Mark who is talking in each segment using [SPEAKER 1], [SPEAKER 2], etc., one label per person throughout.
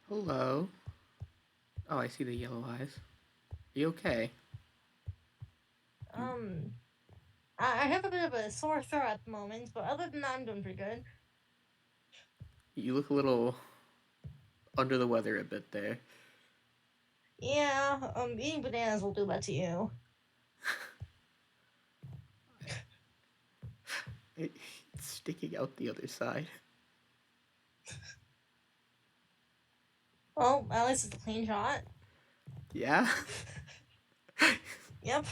[SPEAKER 1] Hello. Oh, I see the yellow eyes. Are you okay? You
[SPEAKER 2] Um, I have a bit of a sore throat at the moment, but other than that, I'm doing pretty good.
[SPEAKER 1] you look a little under the weather a bit there.
[SPEAKER 2] Yeah, eating bananas will do that to you.
[SPEAKER 1] It's sticking out the other side.
[SPEAKER 2] Well, at least it's a clean shot.
[SPEAKER 1] Yeah?
[SPEAKER 2] Yep,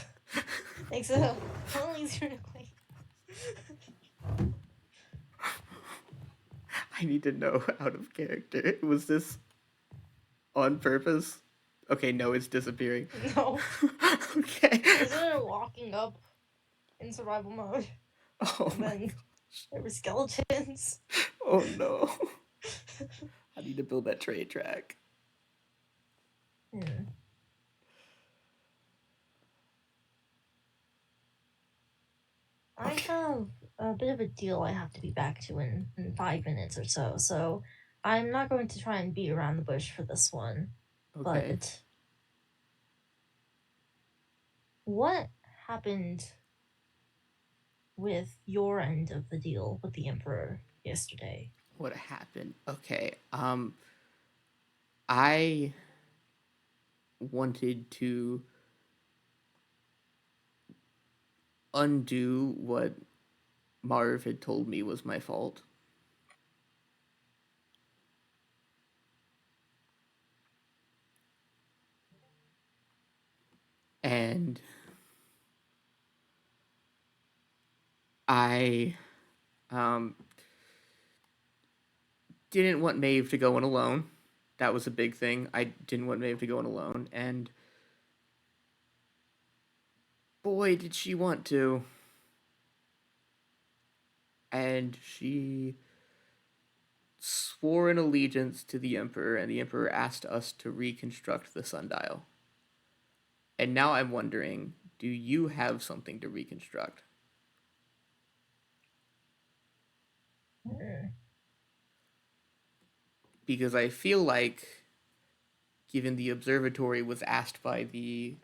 [SPEAKER 2] makes it a little easier to clean.
[SPEAKER 1] I need to know out of character. Was this on purpose? Okay, no, it's disappearing.
[SPEAKER 2] No,
[SPEAKER 1] Okay.
[SPEAKER 2] I started walking up in survival mode,
[SPEAKER 1] Oh
[SPEAKER 2] and
[SPEAKER 1] my
[SPEAKER 2] then
[SPEAKER 1] gosh.
[SPEAKER 2] there were skeletons.
[SPEAKER 1] Oh no. I need to build that trade track.
[SPEAKER 2] Hmm. I
[SPEAKER 1] Okay.
[SPEAKER 2] have a bit of a deal I have to be back to in 5 minutes or so I'm not going to try and beat around the bush for this one.
[SPEAKER 1] Okay.
[SPEAKER 2] But what happened with your end of the deal with the Emperor yesterday?
[SPEAKER 1] What happened? Okay. I wanted to undo what Marv had told me was my fault. And I um, didn't want Maeve to go in alone. That was a big thing. I didn't want Maeve to go in alone. And boy, did she want to. And she swore an allegiance to the Emperor, and the Emperor asked us to reconstruct the sundial. And now I'm wondering, do you have something to reconstruct?
[SPEAKER 2] Hmm.
[SPEAKER 1] Because I feel like, given the observatory was asked by the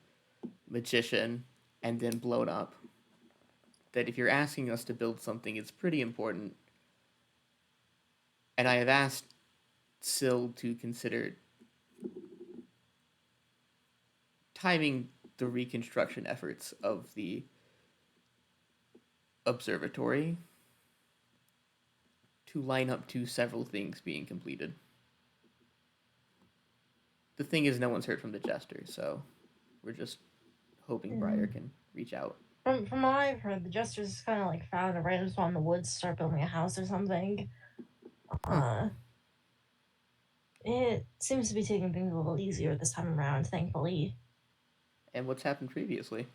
[SPEAKER 1] magician and then blown up, that if you're asking us to build something, it's pretty important. And I have asked Syl to consider timing the reconstruction efforts of the observatory to line up to several things being completed. The thing is, no one's heard from the jester, so we're just hoping Briar
[SPEAKER 2] Hmm.
[SPEAKER 1] can reach out.
[SPEAKER 2] From what I've heard, the Jester's kind of like found a random spot in the woods to start building a house or something.
[SPEAKER 1] Huh.
[SPEAKER 2] Uh, it seems to be taking things a little easier this time around, thankfully.
[SPEAKER 1] And what's happened previously?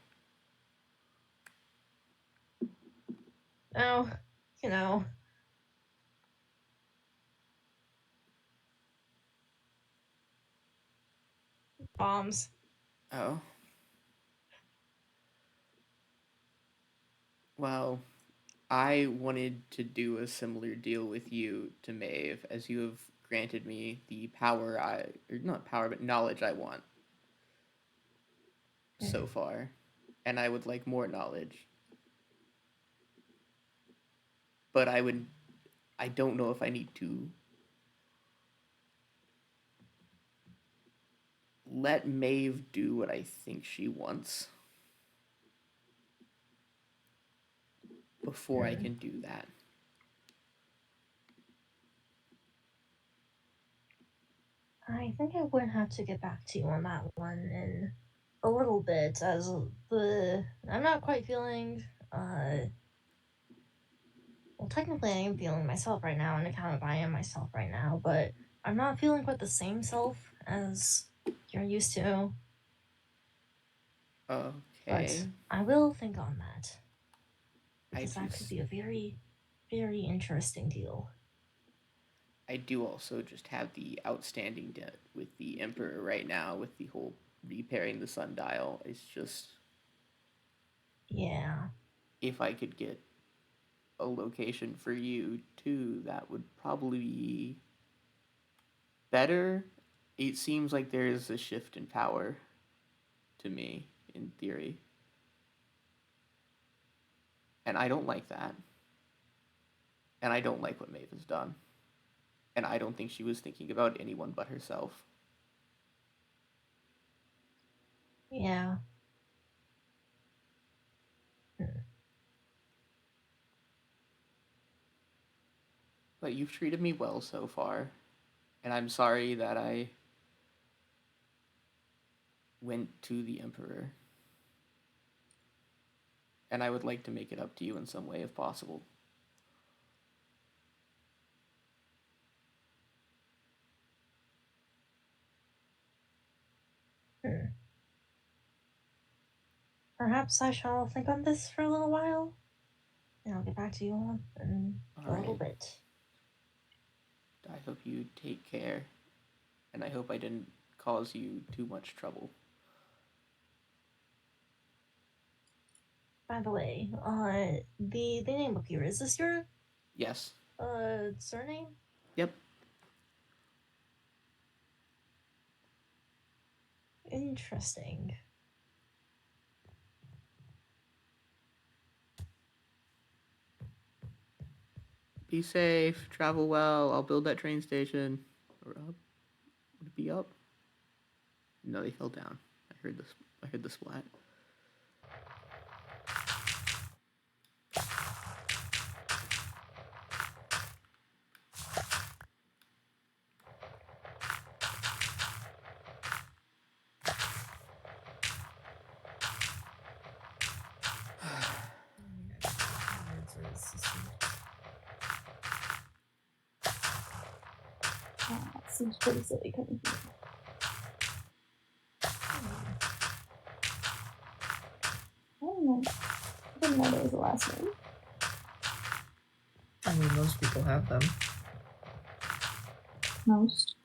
[SPEAKER 2] Oh, you know, bombs.
[SPEAKER 1] Oh, well, I wanted to do a similar deal with you to Maeve, as you have granted me the power or not power, but knowledge I want so
[SPEAKER 2] Hmm.
[SPEAKER 1] far. And I would like more knowledge. But I don't know if I need to let Maeve do what I think she wants before I
[SPEAKER 2] Hmm.
[SPEAKER 1] can do that.
[SPEAKER 2] I think I would have to get back to you on that one in a little bit, as the I'm not quite feeling. Well, technically, I am feeling myself right now, on account of I am myself right now, but I'm not feeling quite the same self as you're used to. But
[SPEAKER 1] Okay.
[SPEAKER 2] I will think on that
[SPEAKER 1] I
[SPEAKER 2] because that could
[SPEAKER 1] just
[SPEAKER 2] be a very, very interesting deal.
[SPEAKER 1] I do also just have the outstanding debt with the Emperor right now with the whole repairing the sundial. It's just
[SPEAKER 2] Yeah.
[SPEAKER 1] if I could get a location for you too, that would probably be better. it seems like there is a shift in power to me, in theory. And I don't like that. And I don't like what Maeve has done. And I don't think she was thinking about anyone but herself.
[SPEAKER 2] Yeah. Hmm.
[SPEAKER 1] But you've treated me well so far. And I'm sorry that I went to the Emperor. And I would like to make it up to you in some way if possible.
[SPEAKER 2] Hmm. Perhaps I shall think on this for a little while, and I'll get back to you in
[SPEAKER 1] All
[SPEAKER 2] a little
[SPEAKER 1] right.
[SPEAKER 2] bit.
[SPEAKER 1] I hope you take care. And I hope I didn't cause you too much trouble.
[SPEAKER 2] By the way, the name up here, is this your
[SPEAKER 1] Yes.
[SPEAKER 2] surname?
[SPEAKER 1] Yep.
[SPEAKER 2] Interesting.
[SPEAKER 1] Be safe. Travel well. I'll build that train station. Or up. Would it be up? No, they fell down. I heard this. I heard the splat.
[SPEAKER 3] That seems pretty silly coming from me. I don't know. I didn't know there was a last name.
[SPEAKER 4] I mean, most people have them.
[SPEAKER 3] Most.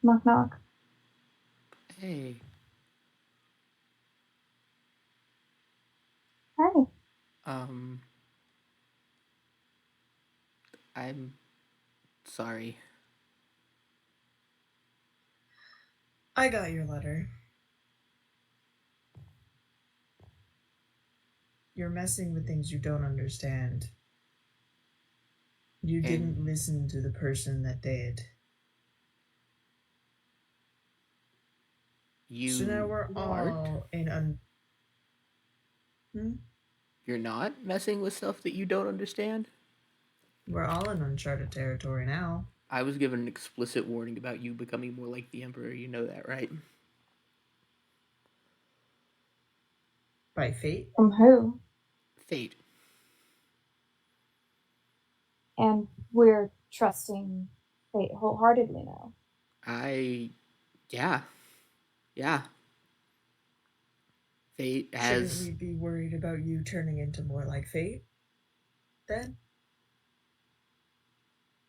[SPEAKER 3] Knock knock.
[SPEAKER 1] Hey.
[SPEAKER 3] Hey.
[SPEAKER 1] I'm sorry.
[SPEAKER 4] I got your letter. You're messing with things you don't understand. You didn't listen to the person that did. So now we're all in
[SPEAKER 1] You're not messing with stuff that you don't understand?
[SPEAKER 4] We're all in uncharted territory now.
[SPEAKER 1] I was given an explicit warning about you becoming more like the Emperor. You know that, right?
[SPEAKER 4] By fate?
[SPEAKER 3] From who?
[SPEAKER 1] Fate.
[SPEAKER 3] And we're trusting fate wholeheartedly now.
[SPEAKER 1] Yeah. Fate has.
[SPEAKER 4] Shouldn't we be worried about you turning into more like fate? Then?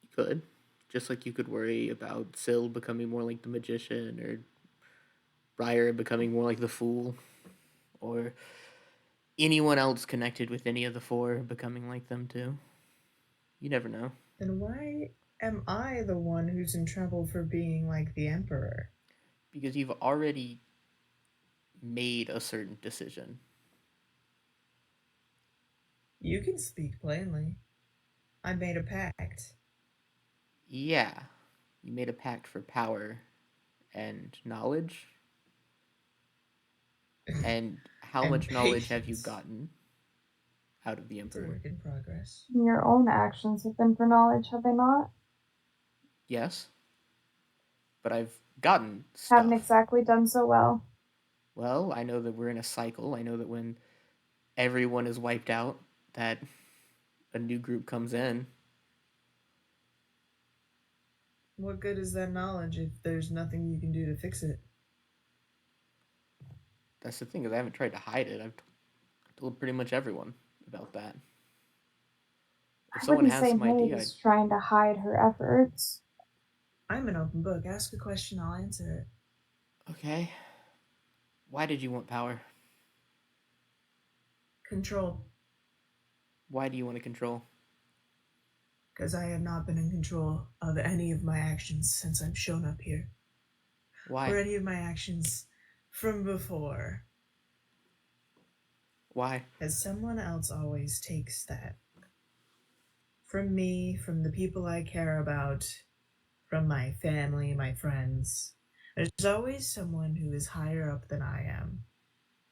[SPEAKER 1] You could. Just like you could worry about Syl becoming more like the magician, or Briar becoming more like the fool, or anyone else connected with any of the four becoming like them too. You never know.
[SPEAKER 4] Then why am I the one who's in trouble for being like the Emperor?
[SPEAKER 1] Because you've already made a certain decision.
[SPEAKER 4] You can speak plainly. I made a pact.
[SPEAKER 1] Yeah. You made a pact for power and knowledge. And how
[SPEAKER 4] And
[SPEAKER 1] much knowledge have you
[SPEAKER 4] patience.
[SPEAKER 1] gotten out of the
[SPEAKER 4] It's a
[SPEAKER 1] Emperor?
[SPEAKER 4] work in progress.
[SPEAKER 3] Your own actions have been for knowledge, have they not?
[SPEAKER 1] Yes. But I've gotten stuff.
[SPEAKER 3] Haven't exactly done so well.
[SPEAKER 1] Well, I know that we're in a cycle. I know that when everyone is wiped out, that a new group comes in.
[SPEAKER 4] What good is that knowledge if there's nothing you can do to fix it?
[SPEAKER 1] That's the thing, is I haven't tried to hide it. I've told pretty much everyone about that. If
[SPEAKER 3] I
[SPEAKER 1] someone
[SPEAKER 3] wouldn't
[SPEAKER 1] has
[SPEAKER 3] say
[SPEAKER 1] some
[SPEAKER 3] Maeve
[SPEAKER 1] idea,
[SPEAKER 3] is trying to hide her efforts.
[SPEAKER 4] I'm an open book. Ask a question, I'll answer it.
[SPEAKER 1] okay. Why did you want power?
[SPEAKER 4] Control.
[SPEAKER 1] Why do you want to control?
[SPEAKER 4] Because I have not been in control of any of my actions since I've shown up here.
[SPEAKER 1] Why?
[SPEAKER 4] Or any of my actions from before.
[SPEAKER 1] Why?
[SPEAKER 4] As someone else always takes that. From me, from the people I care about, from my family, my friends. There's always someone who is higher up than I am.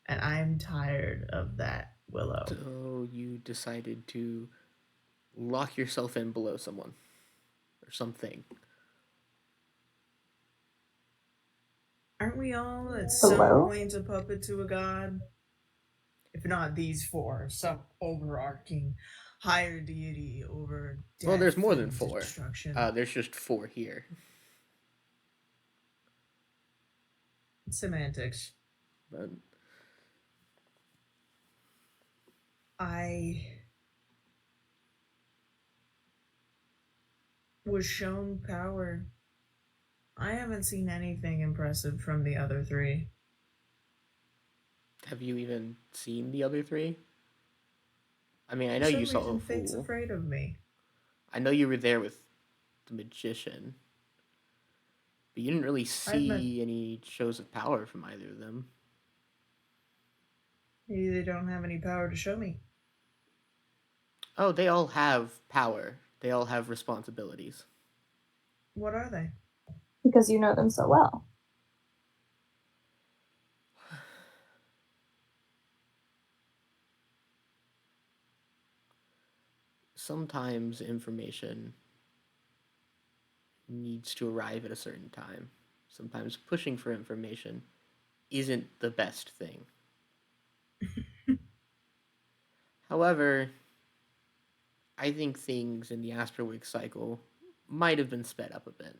[SPEAKER 4] And I'm tired of that, Willow.
[SPEAKER 1] So you decided to lock yourself in below someone or something.
[SPEAKER 4] Aren't we all at some
[SPEAKER 3] Hello?
[SPEAKER 4] point a puppet to a god? If not these four, some overarching higher deity over death.
[SPEAKER 1] Well, there's more than
[SPEAKER 4] and
[SPEAKER 1] 4.
[SPEAKER 4] Destruction.
[SPEAKER 1] There's just 4 here.
[SPEAKER 4] Semantics.
[SPEAKER 1] But
[SPEAKER 4] I was shown power. I haven't seen anything impressive from the other 3.
[SPEAKER 1] have you even seen the other 3? I mean, I know
[SPEAKER 4] For some
[SPEAKER 1] you saw a
[SPEAKER 4] reason, Fate's
[SPEAKER 1] fool.
[SPEAKER 4] afraid of me.
[SPEAKER 1] I know you were there with the magician. But you didn't really see any shows of power from either of them.
[SPEAKER 4] Maybe they don't have any power to show me.
[SPEAKER 1] Oh, they all have power. They all have responsibilities.
[SPEAKER 4] What are they?
[SPEAKER 3] Because you know them so well.
[SPEAKER 1] Sometimes information needs to arrive at a certain time. Sometimes pushing for information isn't the best thing. However, I think things in the Asperwick cycle might have been sped up a bit.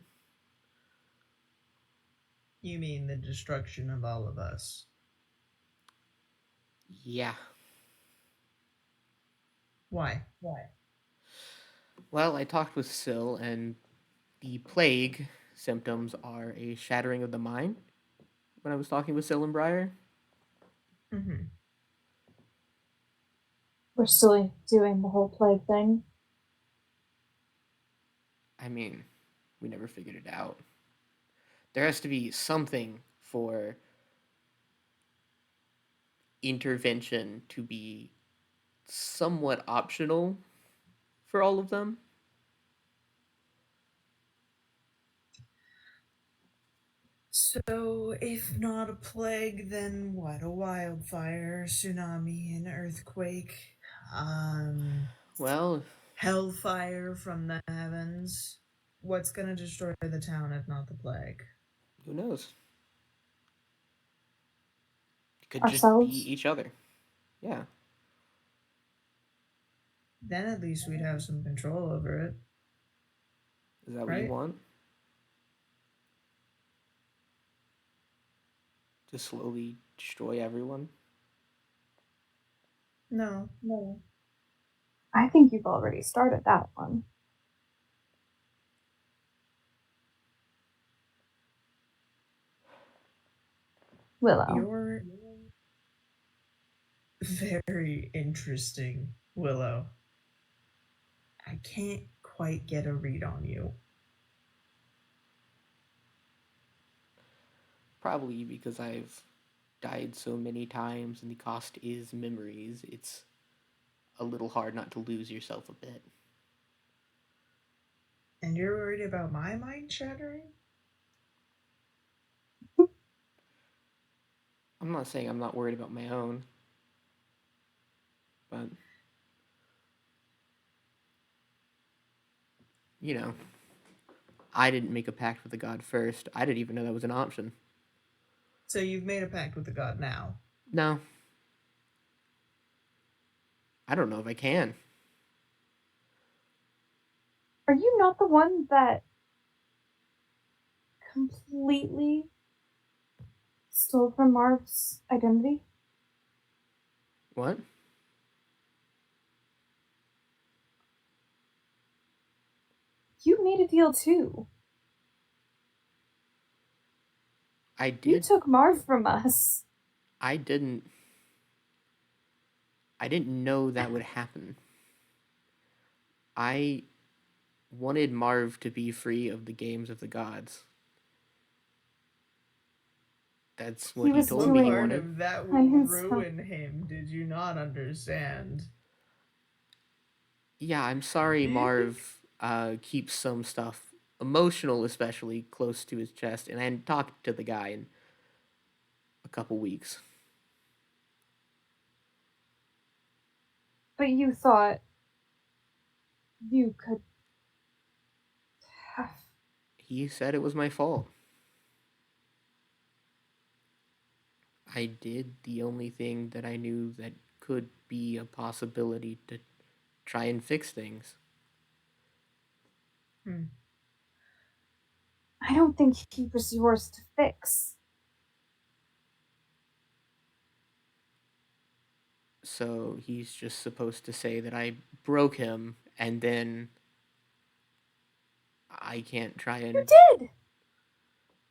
[SPEAKER 4] You mean the destruction of all of us?
[SPEAKER 1] Yeah.
[SPEAKER 4] Why?
[SPEAKER 1] Well, I talked with Syl, and the plague symptoms are a shattering of the mind when I was talking with Syl and Briar.
[SPEAKER 4] Mm-hmm.
[SPEAKER 3] We're still doing the whole plague thing.
[SPEAKER 1] I mean, we never figured it out. There has to be something for intervention to be somewhat optional for all of them.
[SPEAKER 4] So, if not a plague, then what? A wildfire, tsunami, an earthquake,
[SPEAKER 1] Well,
[SPEAKER 4] hellfire from the heavens. What's gonna destroy the town if not the plague?
[SPEAKER 1] who knows? It could
[SPEAKER 3] Ourselves?
[SPEAKER 1] just be each other. Yeah.
[SPEAKER 4] Then at least we'd have some control over it.
[SPEAKER 1] Is that what
[SPEAKER 4] Right.
[SPEAKER 1] you want? To slowly destroy everyone?
[SPEAKER 4] No.
[SPEAKER 3] I think you've already started that one. Willow.
[SPEAKER 4] You're very interesting, Willow. I can't quite get a read on you.
[SPEAKER 1] Probably because I've died so many times and the cost is memories. It's a little hard not to lose yourself a bit.
[SPEAKER 4] And you're worried about my mind shattering?
[SPEAKER 1] I'm not saying I'm not worried about my own, but you know, I didn't make a pact with the god first. I didn't even know that was an option.
[SPEAKER 4] So you've made a pact with the god now.
[SPEAKER 1] No. I don't know if I can.
[SPEAKER 3] Are you not the one that completely stole from Marv's identity?
[SPEAKER 1] What?
[SPEAKER 3] You made a deal too.
[SPEAKER 1] I
[SPEAKER 3] You
[SPEAKER 1] did.
[SPEAKER 3] took Marv from us.
[SPEAKER 1] I didn't know that would happen. I wanted Marv to be free of the games of the gods. That's what
[SPEAKER 3] He
[SPEAKER 1] he
[SPEAKER 3] was
[SPEAKER 1] told
[SPEAKER 4] What
[SPEAKER 1] me he
[SPEAKER 3] doing
[SPEAKER 4] part
[SPEAKER 1] wanted.
[SPEAKER 4] of that
[SPEAKER 3] on
[SPEAKER 4] would
[SPEAKER 3] himself.
[SPEAKER 4] ruin him did you not understand?
[SPEAKER 1] Yeah, I'm sorry Marv keeps some stuff, emotional especially, close to his chest, and I hadn't talked to the guy in a couple weeks.
[SPEAKER 3] But you thought you could have.
[SPEAKER 1] He said it was my fault. I did the only thing that I knew that could be a possibility to try and fix things.
[SPEAKER 3] I don't think he was yours to fix.
[SPEAKER 1] So he's just supposed to say that I broke him, and then I can't try
[SPEAKER 3] You
[SPEAKER 1] and
[SPEAKER 3] did!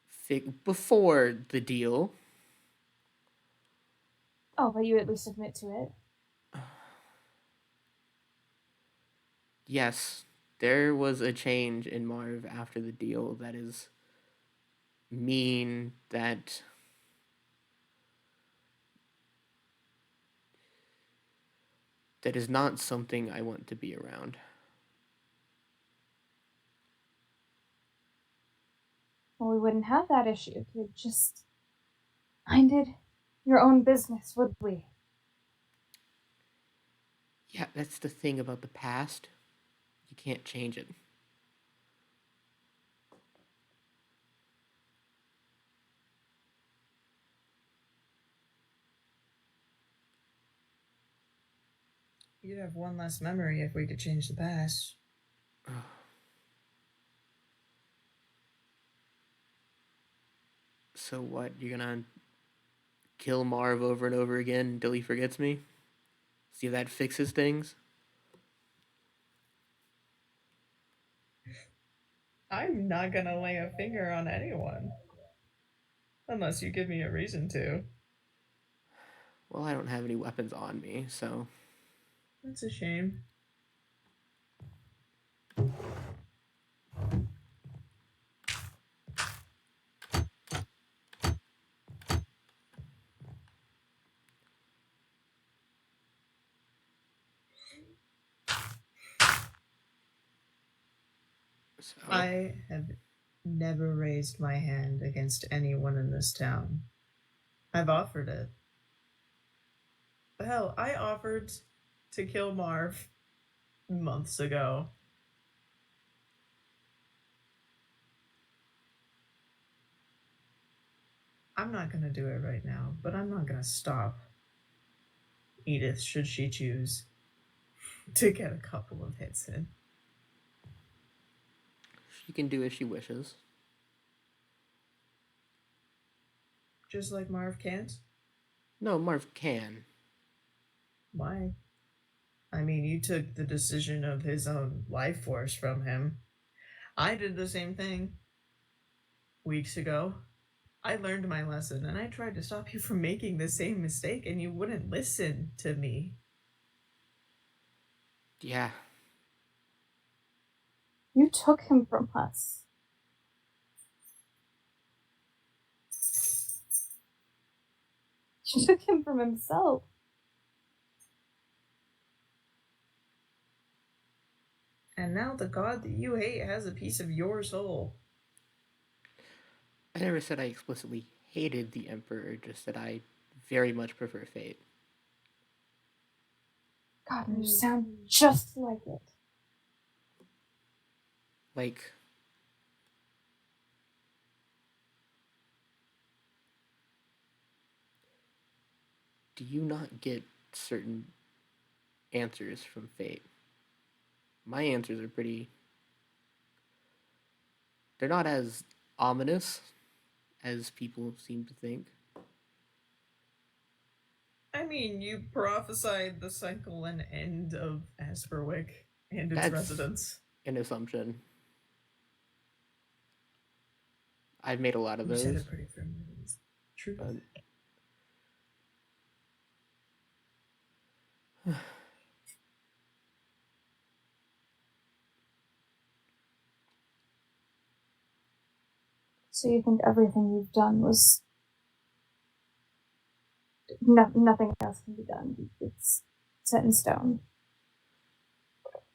[SPEAKER 1] fix before the deal.
[SPEAKER 3] Oh, but you at least admit to it.
[SPEAKER 1] Yes, there was a change in Marv after the deal that is mean, that is not something I want to be around.
[SPEAKER 3] Well, we wouldn't have that issue if you just minded your own business, would we?
[SPEAKER 1] Yeah, that's the thing about the past. You can't change it.
[SPEAKER 4] You'd have one less memory if we could change the past.
[SPEAKER 1] So what? You're gonna kill Marv over and over again until he forgets me? See if that fixes things?
[SPEAKER 4] I'm not gonna lay a finger on anyone. Unless you give me a reason to.
[SPEAKER 1] Well, I don't have any weapons on me, so.
[SPEAKER 4] That's a shame.
[SPEAKER 1] So.
[SPEAKER 4] I have never raised my hand against anyone in this town. I've offered it. Hell, I offered to kill Marv months ago. I'm not gonna do it right now, but I'm not gonna stop Edith should she choose to get a couple of hits in.
[SPEAKER 1] She can do as she wishes.
[SPEAKER 4] Just like Marv can't?
[SPEAKER 1] No, Marv can.
[SPEAKER 4] Why? I mean, you took the decision of his own life force from him. I did the same thing weeks ago. I learned my lesson and I tried to stop you from making the same mistake and you wouldn't listen to me.
[SPEAKER 1] Yeah.
[SPEAKER 3] You took him from us. You took him from himself.
[SPEAKER 4] And now the god that you hate has a piece of your soul.
[SPEAKER 1] I never said I explicitly hated the Emperor, just that I very much prefer fate.
[SPEAKER 3] God, you sound just like it.
[SPEAKER 1] Like, do you not get certain answers from fate? My answers are pretty. They're not as ominous as people seem to think.
[SPEAKER 4] I mean, you prophesied the cycle and end of Asperwick and its
[SPEAKER 1] That's
[SPEAKER 4] residents.
[SPEAKER 1] an assumption. I've made a lot of
[SPEAKER 4] You said
[SPEAKER 1] those.
[SPEAKER 4] it pretty firmly. It's true.
[SPEAKER 1] But
[SPEAKER 3] So you think everything you've done was nothing else can be done. It's set in stone.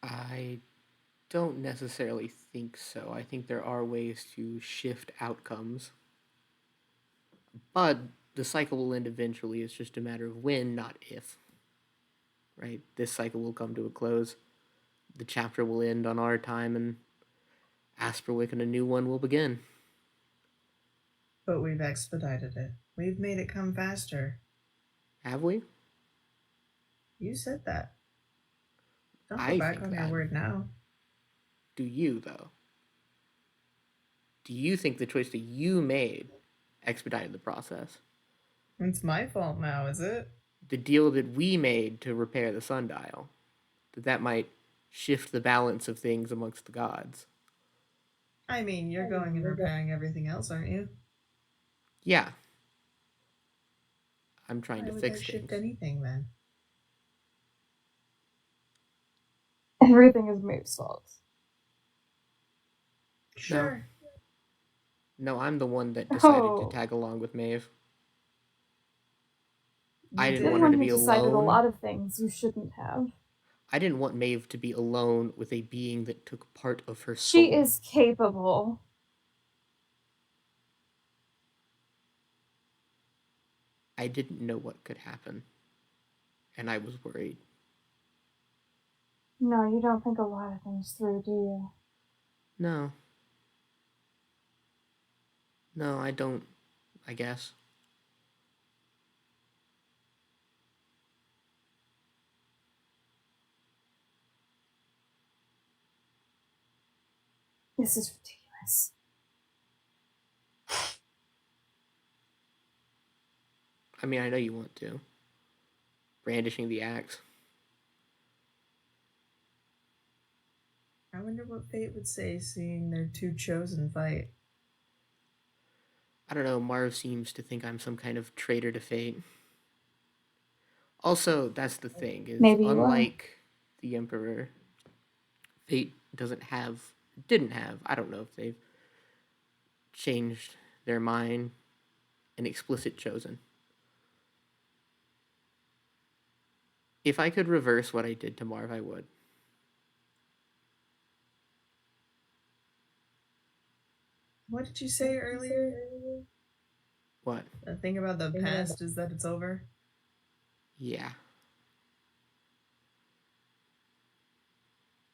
[SPEAKER 1] I don't necessarily think so. I think there are ways to shift outcomes. But the cycle will end eventually. It's just a matter of when, not if. Right? This cycle will come to a close. The chapter will end on our time, and Asperwick and a new one will begin.
[SPEAKER 4] But we've expedited it. We've made it come faster.
[SPEAKER 1] Have we?
[SPEAKER 4] You said that. Don't go
[SPEAKER 1] I
[SPEAKER 4] back
[SPEAKER 1] think
[SPEAKER 4] on your
[SPEAKER 1] that.
[SPEAKER 4] word now.
[SPEAKER 1] Do you, though? Do you think the choice that you made expedited the process?
[SPEAKER 4] It's my fault now, is it?
[SPEAKER 1] The deal that we made to repair the sundial, that might shift the balance of things amongst the gods.
[SPEAKER 4] I mean, you're going and repairing everything else, aren't you?
[SPEAKER 1] Yeah. I'm trying
[SPEAKER 4] Why
[SPEAKER 1] to
[SPEAKER 4] would
[SPEAKER 1] fix
[SPEAKER 4] that shift
[SPEAKER 1] things.
[SPEAKER 4] anything then?
[SPEAKER 3] Everything is Maeve's fault.
[SPEAKER 4] Sure.
[SPEAKER 1] No, I'm the one that decided to
[SPEAKER 3] Oh,
[SPEAKER 1] tag along with Maeve.
[SPEAKER 4] You
[SPEAKER 1] I didn't
[SPEAKER 3] you're the
[SPEAKER 1] want her
[SPEAKER 3] one
[SPEAKER 1] to
[SPEAKER 3] who
[SPEAKER 1] be
[SPEAKER 3] decided a
[SPEAKER 1] alone.
[SPEAKER 3] lot of things you shouldn't have.
[SPEAKER 1] I didn't want Maeve to be alone with a being that took part of her soul.
[SPEAKER 3] She is capable.
[SPEAKER 1] I didn't know what could happen, and I was worried.
[SPEAKER 3] No, you don't think a lot of things through, do you?
[SPEAKER 1] No. No, I don't, I guess.
[SPEAKER 3] This is ridiculous.
[SPEAKER 1] I mean, I know you want to. Brandishing the axe.
[SPEAKER 4] I wonder what fate would say seeing their two chosen fight.
[SPEAKER 1] I don't know, Marv seems to think I'm some kind of traitor to fate. Also, that's the thing, is
[SPEAKER 3] Maybe you are.
[SPEAKER 1] unlike the Emperor, fate didn't have, I don't know if they've changed their mind, an explicit chosen. If I could reverse what I did to Marv, I would.
[SPEAKER 4] What did you say earlier?
[SPEAKER 1] What?
[SPEAKER 4] The thing about the past is that it's over?
[SPEAKER 1] Yeah.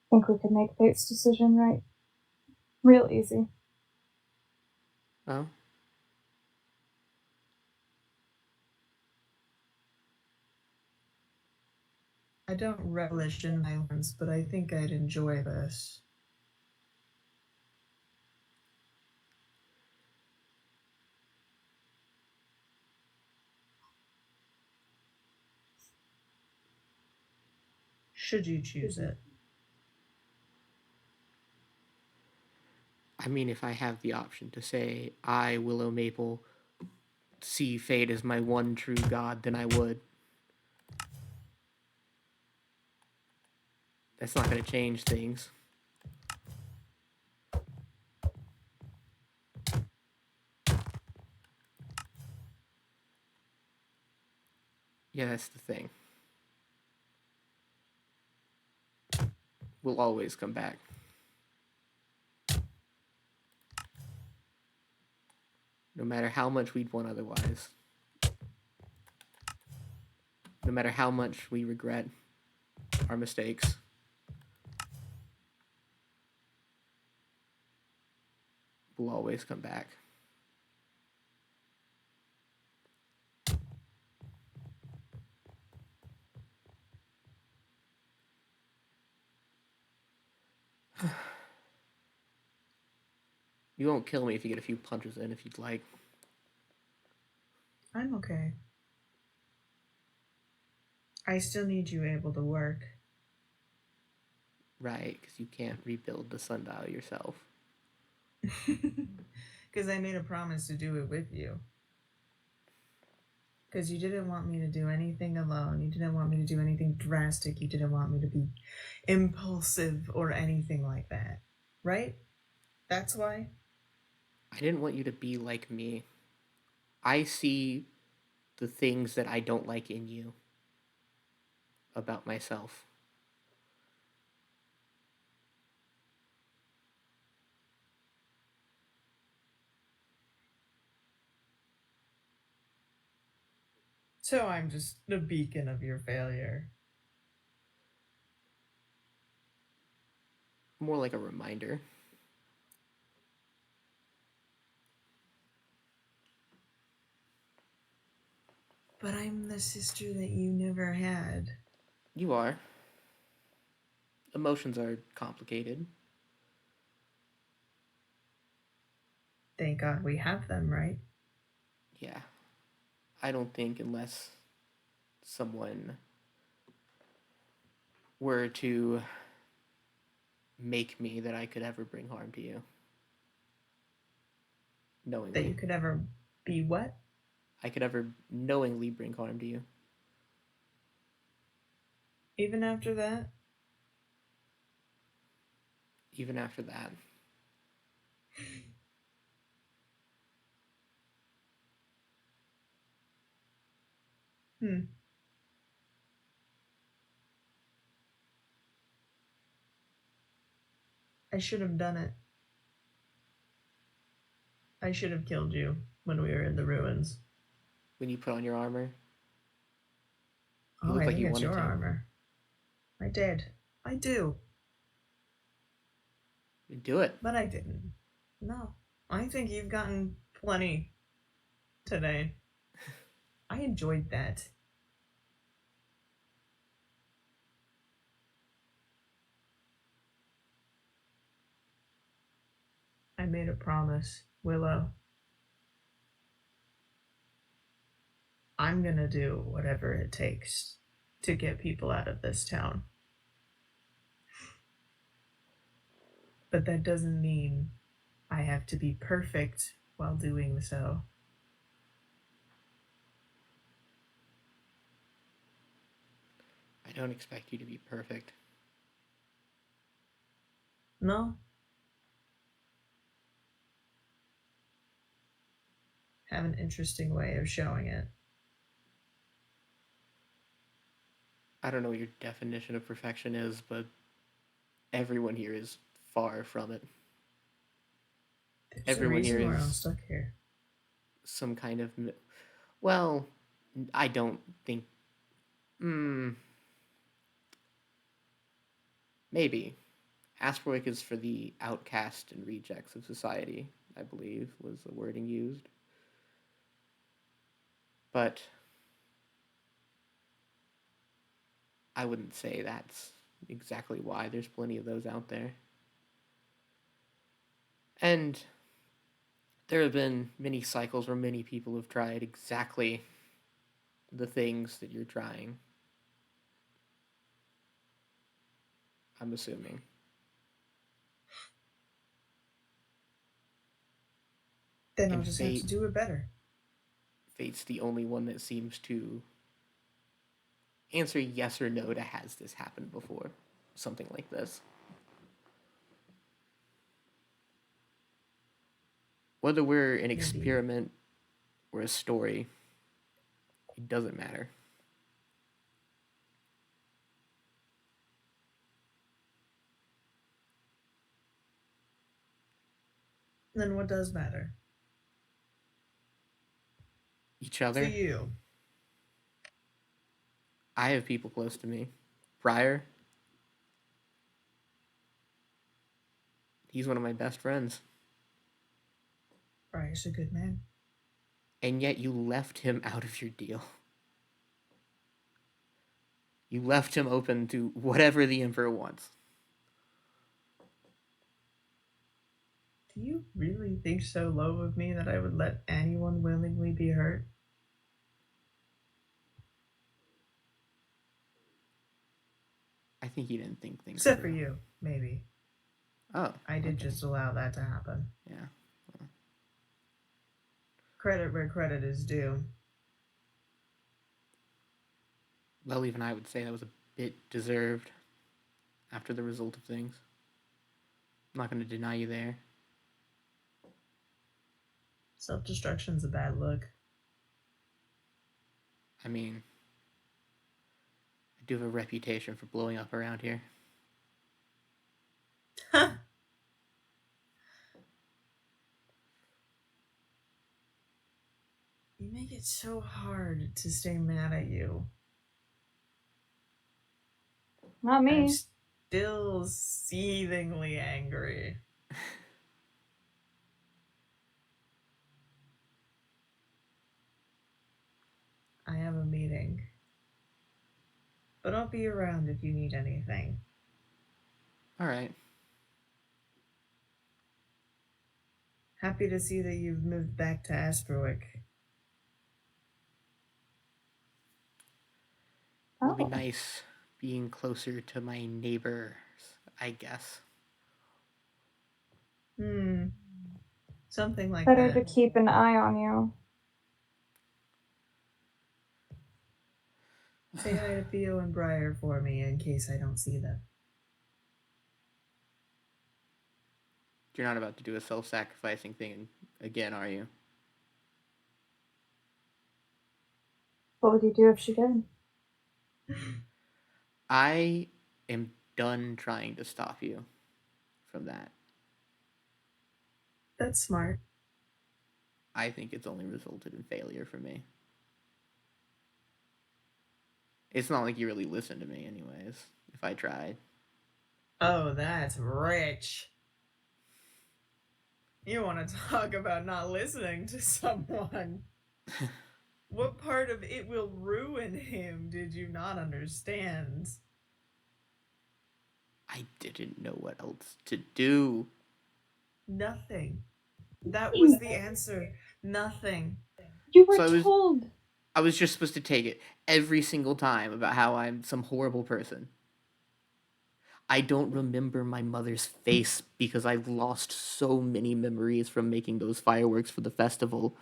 [SPEAKER 3] Think we could make Fate's decision right? Real easy.
[SPEAKER 1] Well,
[SPEAKER 4] I don't relish in violence, but I think I'd enjoy this. Should you choose it?
[SPEAKER 1] I mean, if I have the option to say, I, Willow Maple, see fate as my one true god, then I would. That's not going to change things. Yeah, that's the thing. We'll always come back. No matter how much we'd want otherwise. No matter how much we regret our mistakes. We'll always come back. You won't kill me if you get a few punches in, if you'd like.
[SPEAKER 4] I'm okay. I still need you able to work.
[SPEAKER 1] Right, because you can't rebuild the sundial yourself.
[SPEAKER 4] Because I made a promise to do it with you. Because you didn't want me to do anything alone. You didn't want me to do anything drastic. You didn't want me to be impulsive or anything like that. Right? That's why?
[SPEAKER 1] I didn't want you to be like me. I see the things that I don't like in you about myself.
[SPEAKER 4] So I'm just the beacon of your failure.
[SPEAKER 1] More like a reminder.
[SPEAKER 4] But I'm the sister that you never had.
[SPEAKER 1] You are. Emotions are complicated.
[SPEAKER 4] Thank God we have them, right?
[SPEAKER 1] Yeah. I don't think unless someone were to make me that I could ever bring harm to you.
[SPEAKER 4] That
[SPEAKER 1] Knowingly.
[SPEAKER 4] you could ever be what?
[SPEAKER 1] I could ever knowingly bring harm to you.
[SPEAKER 4] Even after that?
[SPEAKER 1] Even after that.
[SPEAKER 4] Hmm. I should have done it. I should have killed you when we were in the ruins.
[SPEAKER 1] When you put on your armor, you
[SPEAKER 4] Oh,
[SPEAKER 1] look
[SPEAKER 4] I
[SPEAKER 1] like
[SPEAKER 4] think
[SPEAKER 1] you
[SPEAKER 4] it's
[SPEAKER 1] wanted
[SPEAKER 4] your
[SPEAKER 1] to.
[SPEAKER 4] armor. I did. I do.
[SPEAKER 1] Do it.
[SPEAKER 4] But I didn't. No. I think you've gotten plenty today. I enjoyed that. I made a promise, Willow. I'm gonna do whatever it takes to get people out of this town. But that doesn't mean I have to be perfect while doing so.
[SPEAKER 1] I don't expect you to be perfect.
[SPEAKER 4] No? Have an interesting way of showing it.
[SPEAKER 1] I don't know what your definition of perfection is, but everyone here is far from it.
[SPEAKER 4] There's a
[SPEAKER 1] Everyone here
[SPEAKER 4] reason we're all
[SPEAKER 1] is
[SPEAKER 4] stuck here.
[SPEAKER 1] some kind of. Well, I don't think. Maybe. Asteroic is for the outcast and rejects of society, I believe, was the wording used. But I wouldn't say that's exactly why. There's plenty of those out there. And there have been many cycles where many people have tried exactly the things that you're trying. I'm assuming.
[SPEAKER 4] Then I'll
[SPEAKER 1] And
[SPEAKER 4] just have to do it better.
[SPEAKER 1] Fate's the only one that seems to answer yes or no to has this happened before. Something like this. Whether we're an
[SPEAKER 4] Maybe.
[SPEAKER 1] experiment or a story, it doesn't matter.
[SPEAKER 4] Then what does matter?
[SPEAKER 1] Each other.
[SPEAKER 4] To you.
[SPEAKER 1] I have people close to me. Briar, he's one of my best friends.
[SPEAKER 4] Briar's a good man.
[SPEAKER 1] And yet you left him out of your deal. You left him open to whatever the Emperor wants.
[SPEAKER 4] Do you really think so low of me that I would let anyone willingly be hurt?
[SPEAKER 1] I think he didn't think things
[SPEAKER 4] Except
[SPEAKER 1] through.
[SPEAKER 4] for you, maybe.
[SPEAKER 1] Oh.
[SPEAKER 4] I did just allow that to happen.
[SPEAKER 1] Yeah.
[SPEAKER 4] Credit where credit is due.
[SPEAKER 1] Well, even I would say that was a bit deserved after the result of things. I'm not going to deny you there.
[SPEAKER 4] Self-destruction's a bad look.
[SPEAKER 1] I mean, I do have a reputation for blowing up around here.
[SPEAKER 4] You make it so hard to stay mad at you.
[SPEAKER 3] Not
[SPEAKER 4] I'm
[SPEAKER 3] me.
[SPEAKER 4] still seethingly angry. I have a meeting. But I'll be around if you need anything.
[SPEAKER 1] All right.
[SPEAKER 4] Happy to see that you've moved back to Asperwick.
[SPEAKER 1] It'll be
[SPEAKER 3] Oh.
[SPEAKER 1] nice being closer to my neighbors, I guess.
[SPEAKER 4] Something like
[SPEAKER 3] Better
[SPEAKER 4] that.
[SPEAKER 3] to keep an eye on you.
[SPEAKER 4] Say hi to Theo and Briar for me in case I don't see them.
[SPEAKER 1] You're not about to do a self-sacrificing thing again, are you?
[SPEAKER 3] What would you do if she did?
[SPEAKER 1] I am done trying to stop you from that.
[SPEAKER 4] That's smart.
[SPEAKER 1] I think it's only resulted in failure for me. It's not like you really listened to me anyways, if I tried.
[SPEAKER 4] Oh, that's rich. You want to talk about not listening to someone. What part of it will ruin him did you not understand?
[SPEAKER 1] I didn't know what else to do.
[SPEAKER 4] Nothing. That was the answer. Nothing.
[SPEAKER 3] You were
[SPEAKER 1] So
[SPEAKER 3] told.
[SPEAKER 1] I was just supposed to take it every single time about how I'm some horrible person. I don't remember my mother's face because I've lost so many memories from making those fireworks for the festival.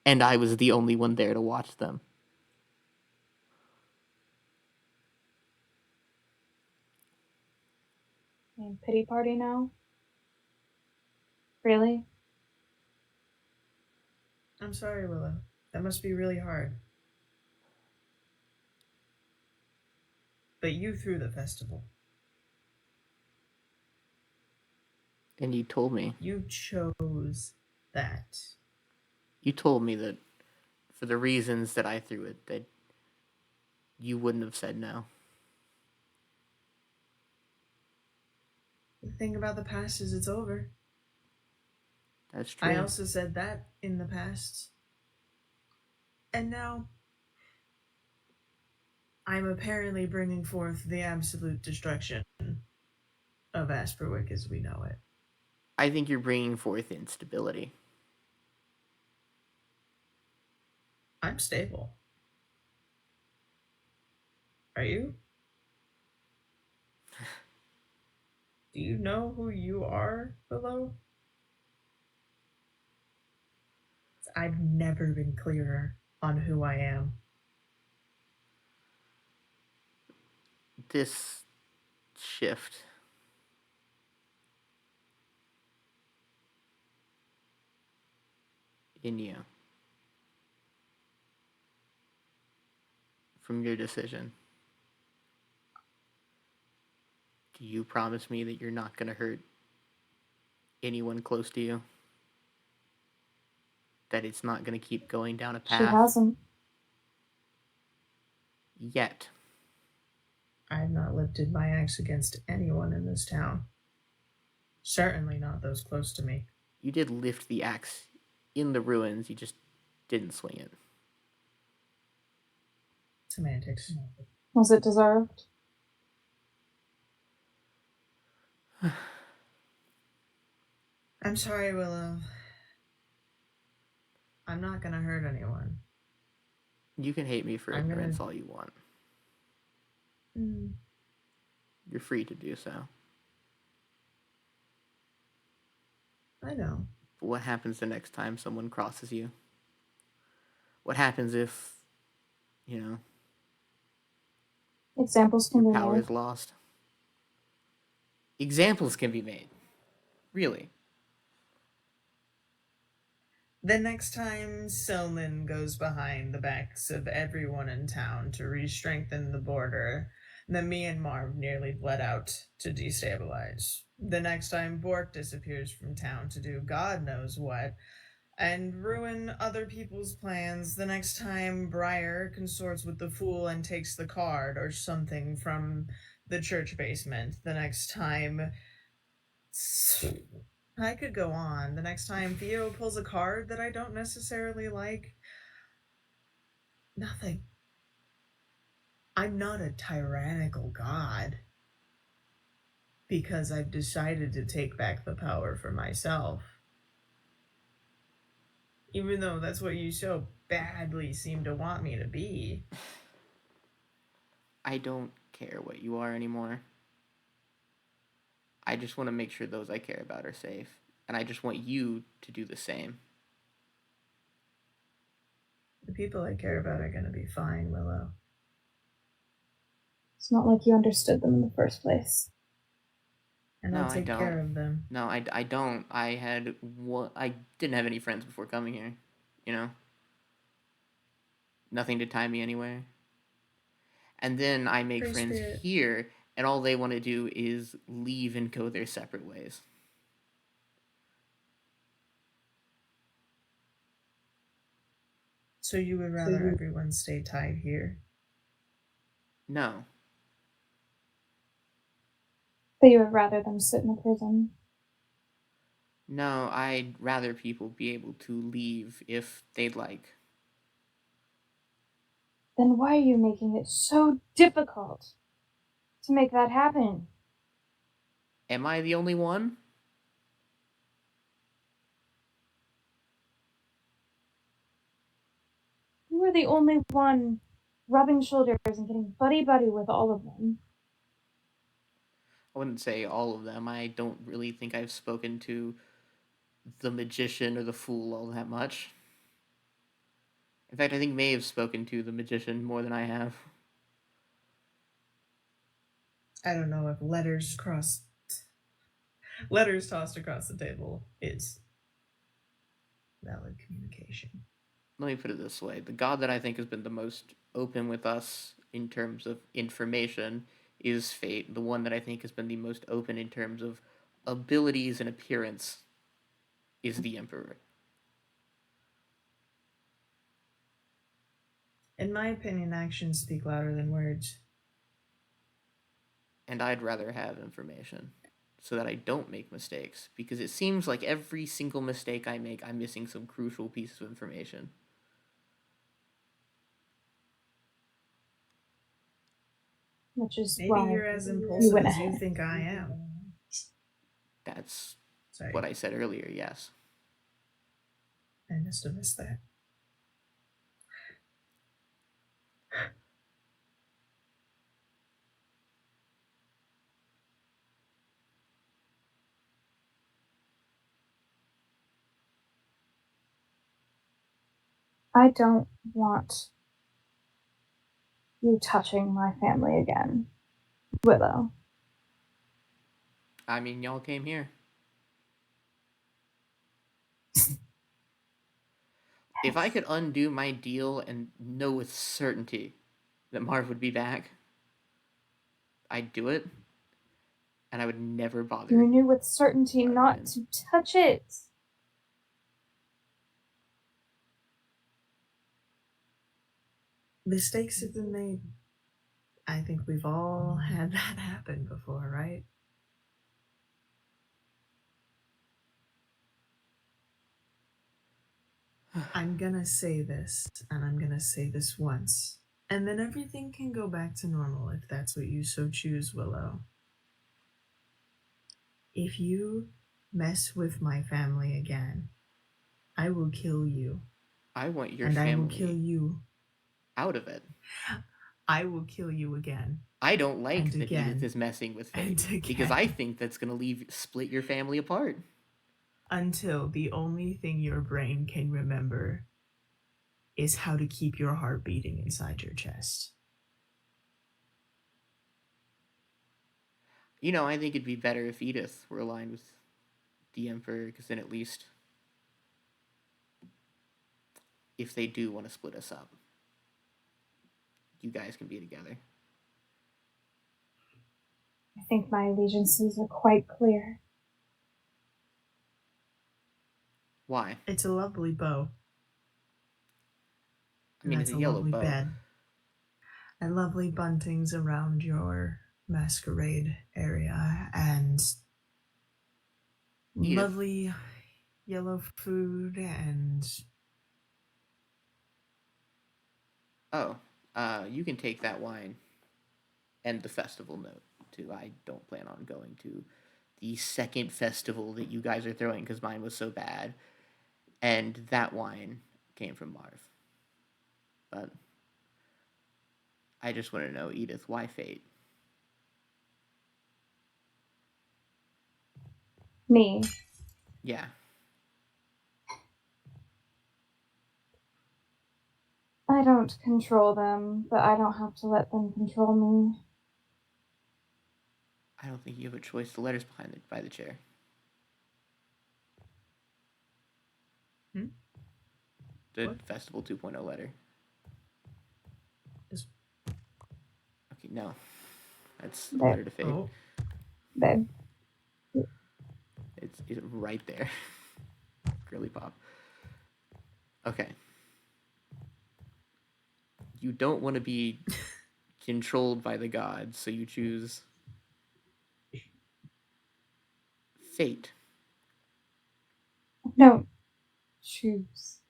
[SPEAKER 1] And I was the only one there to watch them.
[SPEAKER 3] Pity party now? Really?
[SPEAKER 4] I'm sorry, Willow. That must be really hard. But you threw the festival.
[SPEAKER 1] And you told me.
[SPEAKER 4] You chose that.
[SPEAKER 1] You told me that for the reasons that I threw it, that you wouldn't have said no.
[SPEAKER 4] The thing about the past is it's over.
[SPEAKER 1] That's true.
[SPEAKER 4] I also said that in the past. And now, I'm apparently bringing forth the absolute destruction of Asperwick as we know it.
[SPEAKER 1] I think you're bringing forth instability.
[SPEAKER 4] I'm stable. Are you? Do you know who you are, Willow? I've never been clearer on who I am.
[SPEAKER 1] This shift in you from your decision. Do you promise me that you're not going to hurt anyone close to you? That it's not going to keep going down a path?
[SPEAKER 3] She hasn't.
[SPEAKER 1] Yet.
[SPEAKER 4] I've not lifted my axe against anyone in this town. Certainly not those close to me.
[SPEAKER 1] You did lift the axe in the ruins, you just didn't swing it.
[SPEAKER 4] Semantics.
[SPEAKER 3] Was it deserved?
[SPEAKER 4] I'm sorry, Willow. I'm not gonna hurt anyone.
[SPEAKER 1] You can hate me for ignorance all you want. You're free to do so.
[SPEAKER 4] I know.
[SPEAKER 1] But what happens the next time someone crosses you? What happens if,
[SPEAKER 3] Examples can
[SPEAKER 1] your
[SPEAKER 3] be
[SPEAKER 1] power
[SPEAKER 3] made.
[SPEAKER 1] is lost? Examples can be made. Really.
[SPEAKER 4] The next time Selman goes behind the backs of everyone in town to re-strengthen the border, then me and Marv nearly bled out to destabilize. The next time Bork disappears from town to do God knows what, and ruin other people's plans. The next time Briar consorts with the fool and takes the card or something from the church basement. The next time. I could go on. The next time Theo pulls a card that I don't necessarily like. Nothing. I'm not a tyrannical god. Because I've decided to take back the power for myself. Even though that's what you so badly seem to want me to be.
[SPEAKER 1] I don't care what you are anymore. I just want to make sure those I care about are safe. And I just want you to do the same.
[SPEAKER 4] The people I care about are going to be fine, Willow.
[SPEAKER 3] It's not like you understood them in the first place.
[SPEAKER 4] And I'll take care of them.
[SPEAKER 1] No, I don't. I didn't have any friends before coming here. You know? Nothing to tie me anywhere. And then I make friends here, and all they want to do is leave and go their separate ways.
[SPEAKER 4] So you would rather everyone stay tied here?
[SPEAKER 1] No.
[SPEAKER 3] So you would rather them sit in a prison?
[SPEAKER 1] No, I'd rather people be able to leave if they'd like.
[SPEAKER 3] Then why are you making it so difficult to make that happen?
[SPEAKER 1] Am I the only one?
[SPEAKER 3] You were the only one rubbing shoulders and getting buddy-buddy with all of them.
[SPEAKER 1] I wouldn't say all of them. I don't really think I've spoken to the magician or the fool all that much. In fact, I think May have spoken to the magician more than I have.
[SPEAKER 4] I don't know if letters tossed across the table is valid communication.
[SPEAKER 1] Let me put it this way. The god that I think has been the most open with us in terms of information is Fate. The one that I think has been the most open in terms of abilities and appearance is the Emperor.
[SPEAKER 4] In my opinion, actions speak louder than words.
[SPEAKER 1] And I'd rather have information so that I don't make mistakes, because it seems like every single mistake I make, I'm missing some crucial pieces of information.
[SPEAKER 3] Which is
[SPEAKER 4] maybe
[SPEAKER 3] why
[SPEAKER 4] you're as
[SPEAKER 3] you
[SPEAKER 4] impulsive
[SPEAKER 3] went
[SPEAKER 4] as
[SPEAKER 3] ahead.
[SPEAKER 4] you think I am.
[SPEAKER 1] That's
[SPEAKER 4] Sorry.
[SPEAKER 1] what I said earlier, yes.
[SPEAKER 4] I must have missed that.
[SPEAKER 3] I don't want you touching my family again, Willow.
[SPEAKER 1] I mean, y'all came here. If I could undo my deal and know with certainty that Marv would be back, I'd do it. And I would never bother.
[SPEAKER 3] You knew with certainty not to touch it.
[SPEAKER 4] Mistakes have been made. I think we've all had that happen before, right? I'm gonna say this, and I'm gonna say this once, and then everything can go back to normal if that's what you so choose, Willow. If you mess with my family again, I will kill you.
[SPEAKER 1] I want your
[SPEAKER 4] and
[SPEAKER 1] family
[SPEAKER 4] I will kill you.
[SPEAKER 1] Out of it.
[SPEAKER 4] I will kill you again.
[SPEAKER 1] I don't like
[SPEAKER 4] and
[SPEAKER 1] that
[SPEAKER 4] again,
[SPEAKER 1] Edith is messing with Fate,
[SPEAKER 4] and
[SPEAKER 1] because I think that's going to split your family apart.
[SPEAKER 4] Until the only thing your brain can remember is how to keep your heart beating inside your chest.
[SPEAKER 1] You know, I think it'd be better if Edith were aligned with the Emperor, because then at least if they do want to split us up, you guys can be together.
[SPEAKER 3] I think my allegiances are quite clear.
[SPEAKER 1] Why?
[SPEAKER 4] It's a lovely bow.
[SPEAKER 1] I mean,
[SPEAKER 4] And
[SPEAKER 1] it's
[SPEAKER 4] that's
[SPEAKER 1] a
[SPEAKER 4] a
[SPEAKER 1] yellow
[SPEAKER 4] lovely
[SPEAKER 1] bow.
[SPEAKER 4] bed. And lovely buntings around your masquerade area. And
[SPEAKER 1] Edith.
[SPEAKER 4] lovely yellow food and...
[SPEAKER 1] Oh, you can take that wine and the festival note, too. I don't plan on going to the second festival that you guys are throwing because mine was so bad. And that wine came from Marv. But I just want to know, Edith, why fate?
[SPEAKER 3] Me.
[SPEAKER 1] Yeah.
[SPEAKER 3] I don't control them, but I don't have to let them control me.
[SPEAKER 1] I don't think you have a choice. The letter's by the chair. The
[SPEAKER 4] What?
[SPEAKER 1] Festival 2.0 letter.
[SPEAKER 4] Is...
[SPEAKER 1] Okay, no. That's a
[SPEAKER 3] There.
[SPEAKER 1] letter to fate.
[SPEAKER 4] Oh.
[SPEAKER 3] Babe.
[SPEAKER 1] It's right there. Girly pop. Okay. You don't want to be controlled by the gods, so you choose fate.
[SPEAKER 3] Don't choose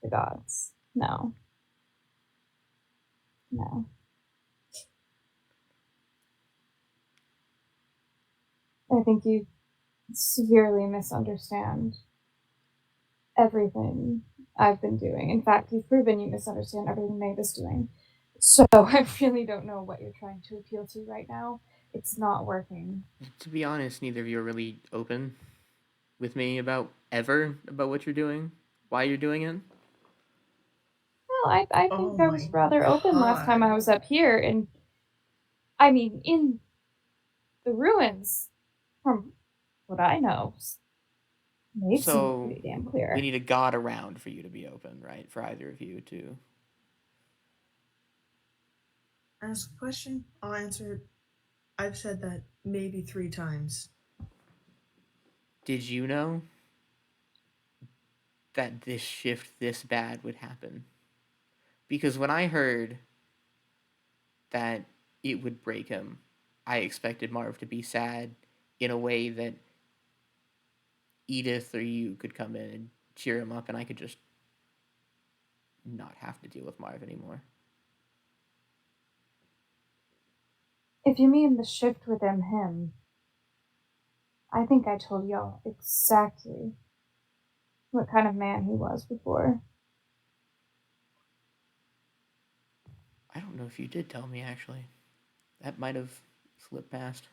[SPEAKER 3] the gods. No. No. I think you severely misunderstand everything I've been doing. In fact, you've proven you misunderstand everything Maeve is doing. So I really don't know what you're trying to appeal to right now. It's not working.
[SPEAKER 1] To be honest, neither of you are really open with me about what you're doing, why you're doing it.
[SPEAKER 3] Well, I
[SPEAKER 4] Oh
[SPEAKER 3] think I was
[SPEAKER 4] my
[SPEAKER 3] rather open last time I
[SPEAKER 4] God.
[SPEAKER 3] was up here, and I mean, in the ruins, from what I know, Maeve seemed
[SPEAKER 1] So
[SPEAKER 3] pretty damn
[SPEAKER 1] we
[SPEAKER 3] clear.
[SPEAKER 1] need a god around for you to be open, right? For either of you to.
[SPEAKER 4] Ask a question, I'll answer it. I've said that maybe 3 times.
[SPEAKER 1] Did you know that this shift this bad would happen? Because when I heard that it would break him, I expected Marv to be sad in a way that Edith or you could come in and cheer him up, and I could just not have to deal with Marv anymore.
[SPEAKER 3] If you mean the shift within him, I think I told y'all exactly what kind of man he was before.
[SPEAKER 1] I don't know if you did tell me, actually. That might have slipped past.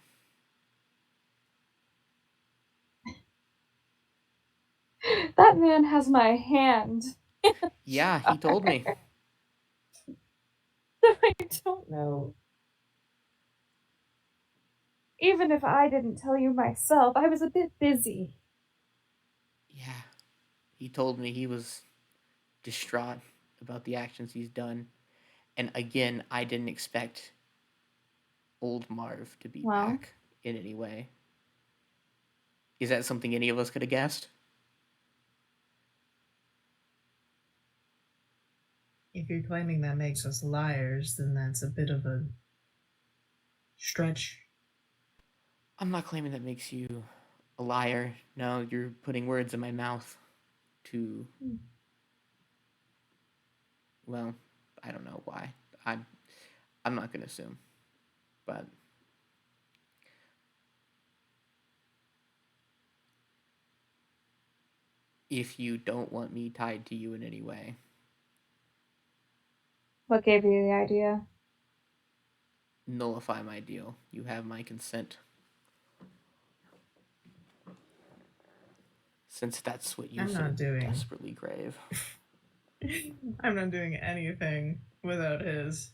[SPEAKER 3] That man has my hand.
[SPEAKER 1] Yeah, he told me.
[SPEAKER 3] I don't know. Even if I didn't tell you myself, I was a bit busy.
[SPEAKER 1] Yeah, he told me he was distraught about the actions he's done. And again, I didn't expect old Marv to be back in any way. Is that something any of us could have guessed?
[SPEAKER 4] If you're claiming that makes us liars, then that's a bit of a stretch.
[SPEAKER 1] I'm not claiming that makes you a liar. No, you're putting words in my mouth to. Well, I don't know why. I'm not gonna assume, but if you don't want me tied to you in any way,
[SPEAKER 3] What gave you the idea?
[SPEAKER 1] nullify my deal. You have my consent. Since that's what you
[SPEAKER 4] I'm
[SPEAKER 1] so
[SPEAKER 4] not doing.
[SPEAKER 1] desperately crave.
[SPEAKER 4] I'm not doing anything without his.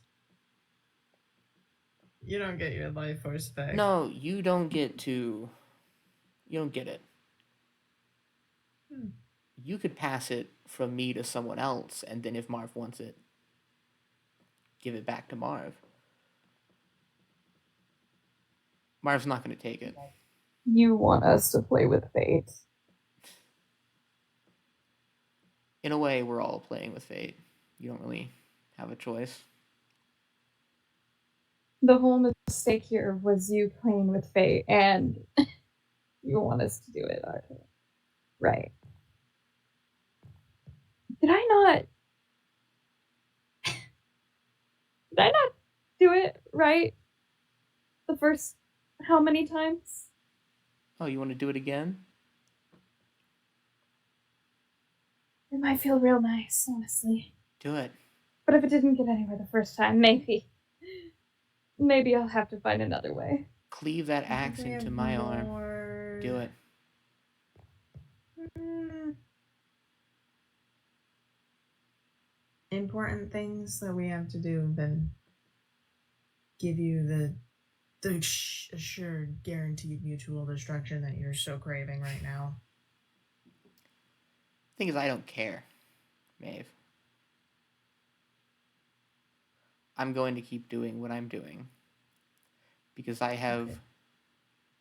[SPEAKER 4] You don't get your life force back.
[SPEAKER 1] No, you don't get to. You don't get it. you could pass it from me to someone else, and then if Marv wants it, give it back to Marv. Marv's not going to take it.
[SPEAKER 3] You want us to play with fate.
[SPEAKER 1] In a way, we're all playing with fate. You don't really have a choice.
[SPEAKER 3] The whole mistake here was you playing with fate, and you want us to do it. Okay. Right. Did I not? Did I not do it right? The first how many times?
[SPEAKER 1] Oh, you want to do it again?
[SPEAKER 3] It might feel real nice, honestly.
[SPEAKER 1] Do it.
[SPEAKER 3] But if it didn't get anywhere the first time, maybe I'll have to find another way.
[SPEAKER 1] Cleave that axe into my arm. Do it.
[SPEAKER 4] Important things that we have to do than give you the assured, guaranteed mutual destruction that you're so craving right now.
[SPEAKER 1] Thing is, I don't care, Maeve. I'm going to keep doing what I'm doing because I have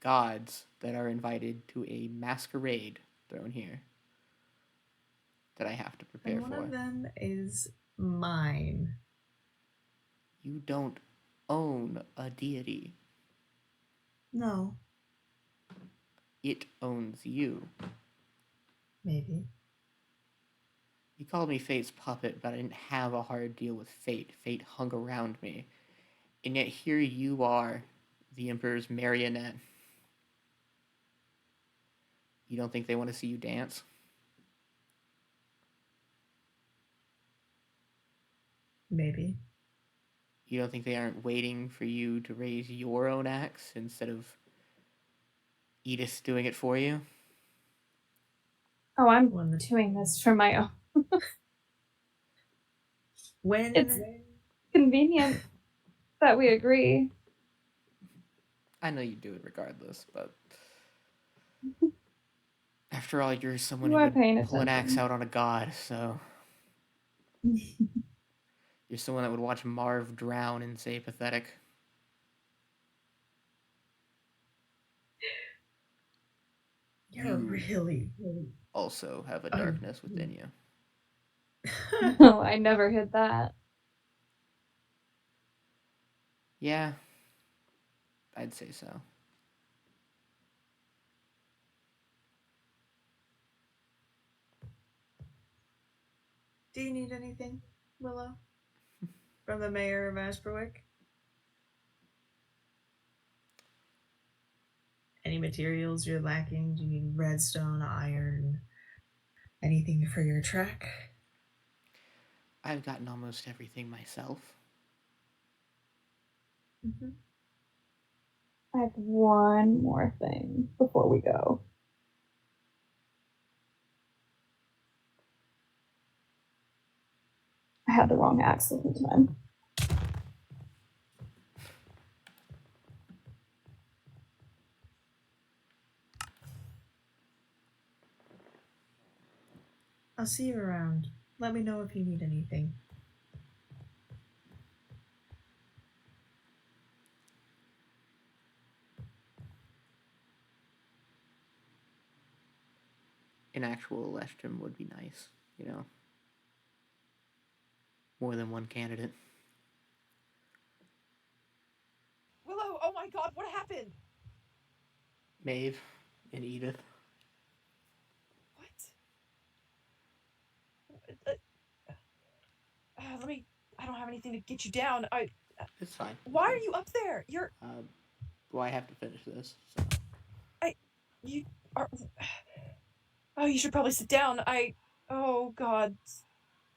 [SPEAKER 1] gods that are invited to a masquerade thrown here that I have to prepare
[SPEAKER 4] And one
[SPEAKER 1] for.
[SPEAKER 4] of them is mine.
[SPEAKER 1] You don't own a deity.
[SPEAKER 4] No.
[SPEAKER 1] It owns you.
[SPEAKER 4] Maybe.
[SPEAKER 1] You called me Fate's puppet, but I didn't have a hard deal with Fate. Fate hung around me. And yet here you are, the Emperor's marionette. You don't think they want to see you dance?
[SPEAKER 4] Maybe.
[SPEAKER 1] You don't think they aren't waiting for you to raise your own axe instead of Edith doing it for you?
[SPEAKER 3] Oh, I'm doing this for my own.
[SPEAKER 4] When
[SPEAKER 3] It's convenient that we agree.
[SPEAKER 1] I know you do it regardless, but after all, you're someone
[SPEAKER 3] You
[SPEAKER 1] who
[SPEAKER 3] are
[SPEAKER 1] would
[SPEAKER 3] paying
[SPEAKER 1] pull an axe
[SPEAKER 3] attention.
[SPEAKER 1] out on a god, so you're someone that would watch Marv drown and say pathetic.
[SPEAKER 4] You're really
[SPEAKER 1] Also have a darkness within you.
[SPEAKER 3] No, I never hid that.
[SPEAKER 1] Yeah, I'd say so.
[SPEAKER 4] Do you need anything, Willow? From the mayor of Asperwick? Any materials you're lacking? Do you need redstone, iron, anything for your trek?
[SPEAKER 1] I've gotten almost everything myself.
[SPEAKER 4] Mm-hmm.
[SPEAKER 3] I have one more thing before we go. I had the wrong axe the whole time.
[SPEAKER 4] I'll see you around. Let me know if you need anything.
[SPEAKER 1] An actual Lestrum would be nice, you know. More than one candidate.
[SPEAKER 5] Willow, oh my god, what happened?
[SPEAKER 1] Maeve and Edith.
[SPEAKER 5] What? I don't have anything to get you down.
[SPEAKER 1] It's fine.
[SPEAKER 5] Why are you up there? You're.
[SPEAKER 1] Well, I have to finish this, so.
[SPEAKER 5] You are. Oh, you should probably sit down. Oh god.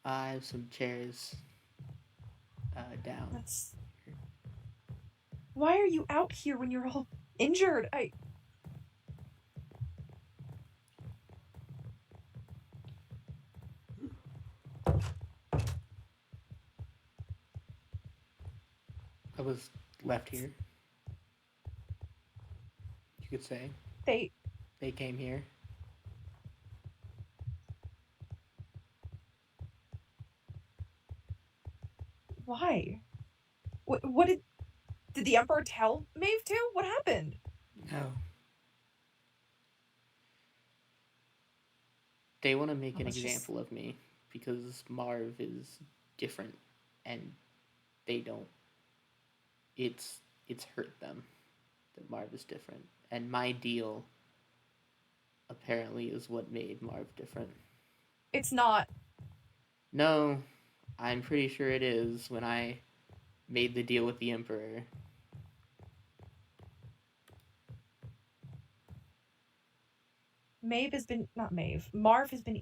[SPEAKER 1] I have some chairs down.
[SPEAKER 5] That's. Why are you out here when you're all injured?
[SPEAKER 1] I was left here. You could say.
[SPEAKER 5] They
[SPEAKER 1] came here.
[SPEAKER 5] Why? What did the Emperor tell Maeve to? What happened?
[SPEAKER 1] No. They want to make an
[SPEAKER 5] Let's just-
[SPEAKER 1] example of me because Marv is different and they don't. It's hurt them that Marv is different. And my deal apparently is what made Marv different.
[SPEAKER 5] It's not.
[SPEAKER 1] No, I'm pretty sure it is when I made the deal with the Emperor.
[SPEAKER 5] Marv has been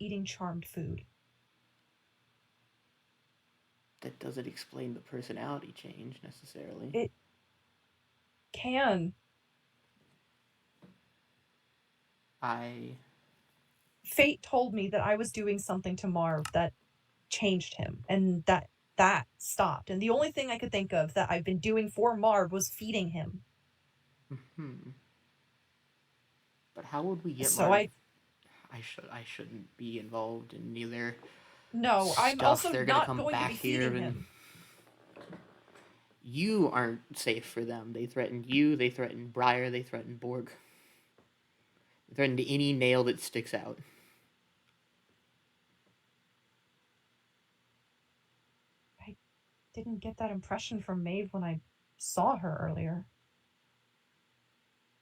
[SPEAKER 5] eating charmed food.
[SPEAKER 1] That doesn't explain the personality change necessarily.
[SPEAKER 5] It can. Fate told me that I was doing something to Marv that changed him, and that stopped. And the only thing I could think of that I've been doing for Marv was feeding him.
[SPEAKER 1] But how would we get
[SPEAKER 5] So
[SPEAKER 1] Marv? I shouldn't be involved in neither.
[SPEAKER 5] No, I'm
[SPEAKER 1] stuff.
[SPEAKER 5] also
[SPEAKER 1] They're
[SPEAKER 5] not
[SPEAKER 1] come
[SPEAKER 5] going to
[SPEAKER 1] back
[SPEAKER 5] be
[SPEAKER 1] here
[SPEAKER 5] feeding
[SPEAKER 1] and
[SPEAKER 5] him.
[SPEAKER 1] You aren't safe for them. They threatened you. They threatened Briar. They threatened Borg. They threatened any nail that sticks out.
[SPEAKER 5] I didn't get that impression from Maeve when I saw her earlier.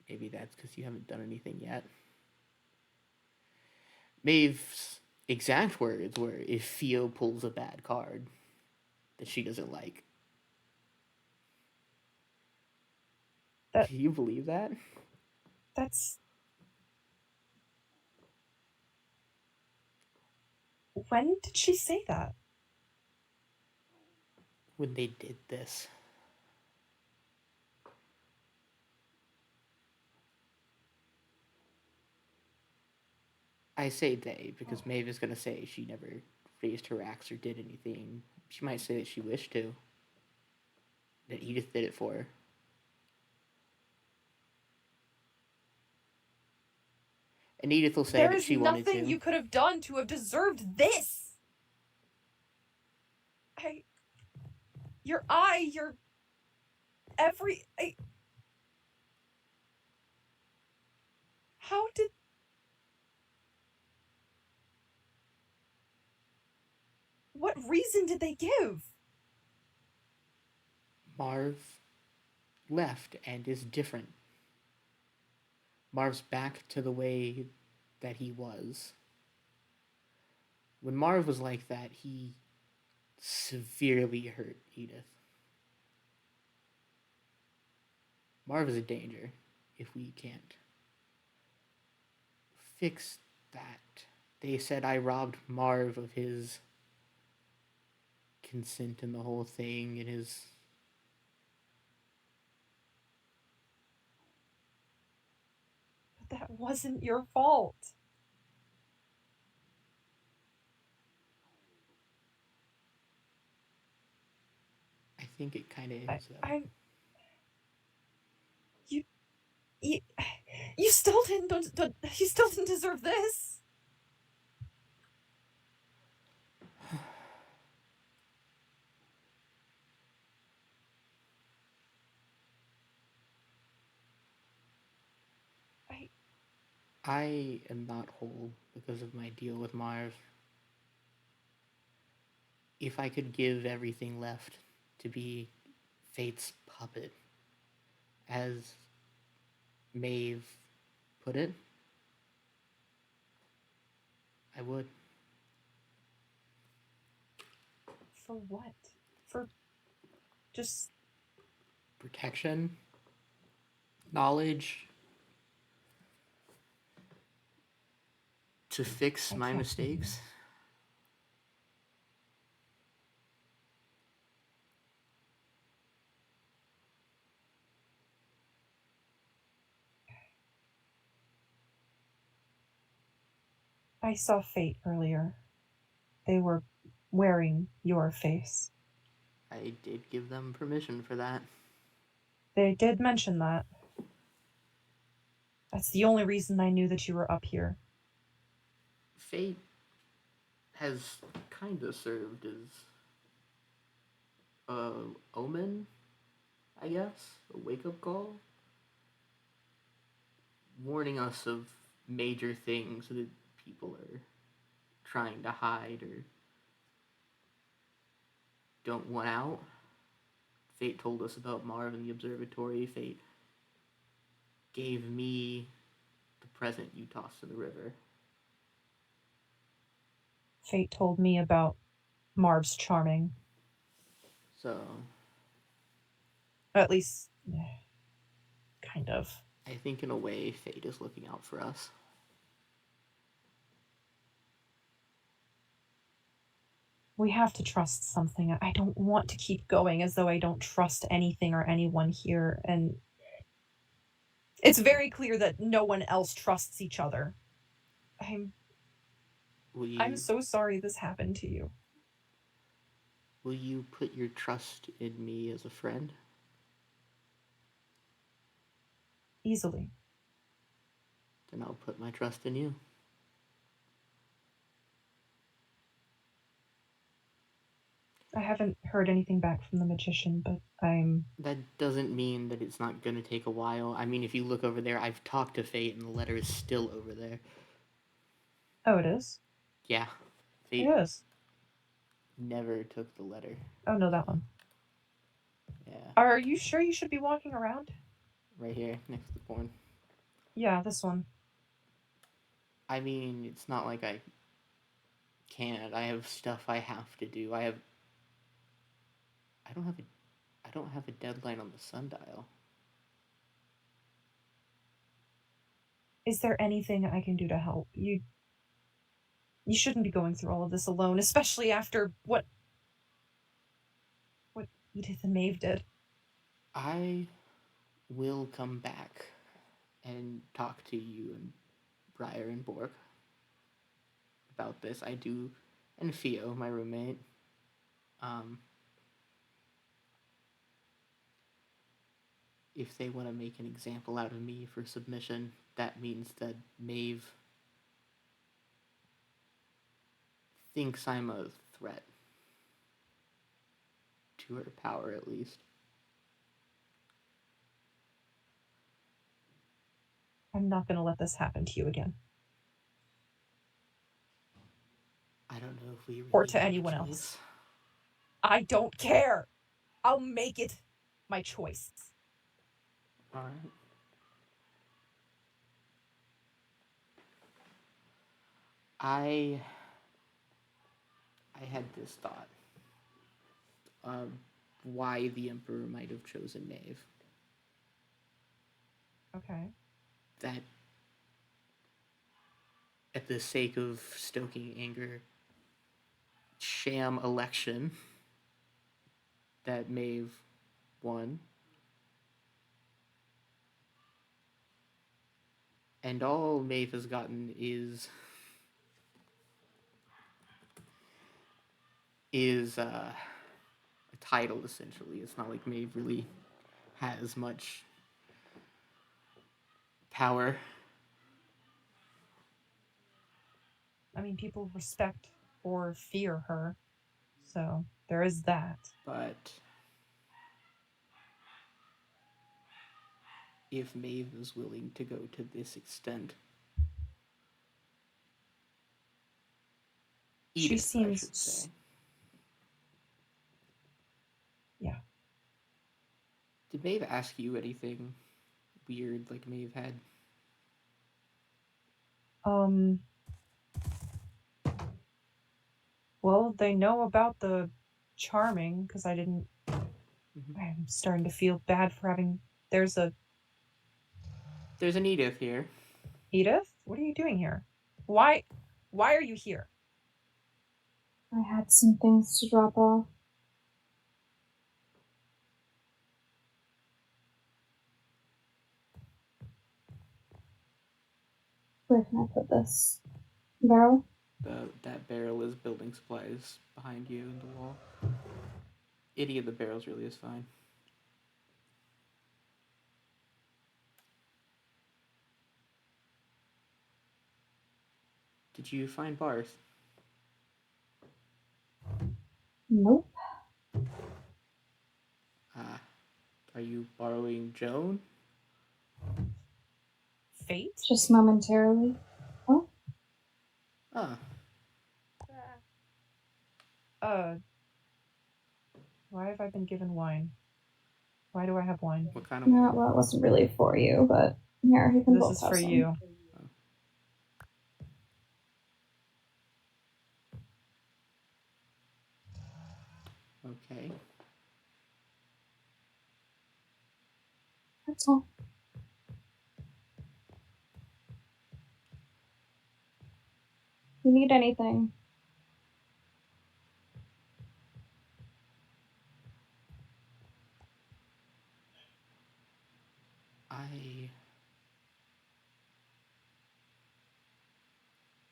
[SPEAKER 1] Maybe that's because you haven't done anything yet. Maeve's exact words were, if Theo pulls a bad card that she doesn't like. Do you believe that?
[SPEAKER 5] That's... When did she say that?
[SPEAKER 1] When they did this. I say they because Maeve is going to say she never raised her axe or did anything. She might say that she wished to. That Edith did it for her. And Edith will say that she wanted to.
[SPEAKER 5] There is nothing you could have done to have deserved this! Your eye, your... How did... What reason did they give?
[SPEAKER 1] Marv left and is different. Marv's back to the way that he was. When Marv was like that, he severely hurt Edith. Marv is a danger if we can't fix that. They said I robbed Marv of his consent in the whole thing and his...
[SPEAKER 5] But that wasn't your fault.
[SPEAKER 1] I think it kind of is, though.
[SPEAKER 5] You still didn't deserve this.
[SPEAKER 1] I am not whole because of my deal with Marv. If I could give everything left to be Fate's puppet, as Maeve put it, I would.
[SPEAKER 5] For what? For just...
[SPEAKER 1] Protection, knowledge, to fix my mistakes.
[SPEAKER 5] I saw Fate earlier. They were wearing your face.
[SPEAKER 1] I did give them permission for that.
[SPEAKER 5] They did mention that. That's the only reason I knew that you were up here.
[SPEAKER 1] Fate has kind of served as omen, I guess, a wake-up call, warning us of major things that people are trying to hide or don't want out. Fate told us about Marv and the observatory. Fate gave me the present you tossed in the river.
[SPEAKER 5] Fate told me about Marv's charming.
[SPEAKER 1] So,
[SPEAKER 5] At least, kind of.
[SPEAKER 1] I think in a way, fate is looking out for us.
[SPEAKER 5] We have to trust something. I don't want to keep going as though I don't trust anything or anyone here, and it's very clear that no one else trusts each other. I'm so sorry this happened to you.
[SPEAKER 1] Will you put your trust in me as a friend?
[SPEAKER 5] Easily.
[SPEAKER 1] Then I'll put my trust in you.
[SPEAKER 5] I haven't heard anything back from the magician, but I'm...
[SPEAKER 1] That doesn't mean that it's not going to take a while. I mean, if you look over there, I've talked to Fate and the letter is still over there.
[SPEAKER 5] Oh, it is?
[SPEAKER 1] Yeah. Fate
[SPEAKER 5] It is.
[SPEAKER 1] never took the letter.
[SPEAKER 5] Oh, no, that one.
[SPEAKER 1] Yeah.
[SPEAKER 5] Are you sure you should be walking around?
[SPEAKER 1] Right here, next to the porn.
[SPEAKER 5] Yeah, this one.
[SPEAKER 1] I mean, it's not like I can't. I have stuff I have to do. I don't have a deadline on the sundial.
[SPEAKER 5] Is there anything I can do to help? You shouldn't be going through all of this alone, especially after what Edith and Maeve did.
[SPEAKER 1] I will come back and talk to you and Briar and Borg about this. I do, and Theo, my roommate. If they want to make an example out of me for submission, that means that Maeve thinks I'm a threat to her power, at least.
[SPEAKER 5] I'm not going to let this happen to you again.
[SPEAKER 1] I don't know if we really
[SPEAKER 5] or to
[SPEAKER 1] have a
[SPEAKER 5] anyone
[SPEAKER 1] choice.
[SPEAKER 5] else. I don't care. I'll make it my choice.
[SPEAKER 1] All right. I had this thought of why the Emperor might have chosen Maeve.
[SPEAKER 5] Okay.
[SPEAKER 1] That, at the sake of stoking anger, sham election that Maeve won. And all Maeve has gotten is a title, essentially. It's not like Maeve really has much power.
[SPEAKER 5] I mean, people respect or fear her, so there is that.
[SPEAKER 1] But if Maeve is willing to go to this extent,
[SPEAKER 5] She
[SPEAKER 1] Edith,
[SPEAKER 5] seems...
[SPEAKER 1] I should say.
[SPEAKER 5] Yeah.
[SPEAKER 1] Did Maeve ask you anything weird like Maeve had?
[SPEAKER 5] Well, they know about the charming, because I didn't...
[SPEAKER 1] Mm-hmm.
[SPEAKER 5] I'm starting to feel bad for having... There's an
[SPEAKER 1] Edith here.
[SPEAKER 5] Edith? What are you doing here? Why are you here?
[SPEAKER 3] I had some things to drop off. Where can I put this? Barrel?
[SPEAKER 1] That barrel is building supplies behind you in the wall. Any of the barrels really is fine. Did you find Barth?
[SPEAKER 3] Nope.
[SPEAKER 1] Are you borrowing Joan?
[SPEAKER 5] Fate?
[SPEAKER 3] Just momentarily. Oh,
[SPEAKER 1] Ah,
[SPEAKER 5] Why have I been given wine? Why do I have wine?
[SPEAKER 1] what kind of
[SPEAKER 3] no,
[SPEAKER 1] wine?
[SPEAKER 3] well, it wasn't really for you, but here, you can
[SPEAKER 5] This
[SPEAKER 3] both
[SPEAKER 5] is
[SPEAKER 3] have
[SPEAKER 5] for
[SPEAKER 3] some.
[SPEAKER 5] you.
[SPEAKER 1] Okay.
[SPEAKER 3] That's all. If you need anything,
[SPEAKER 1] I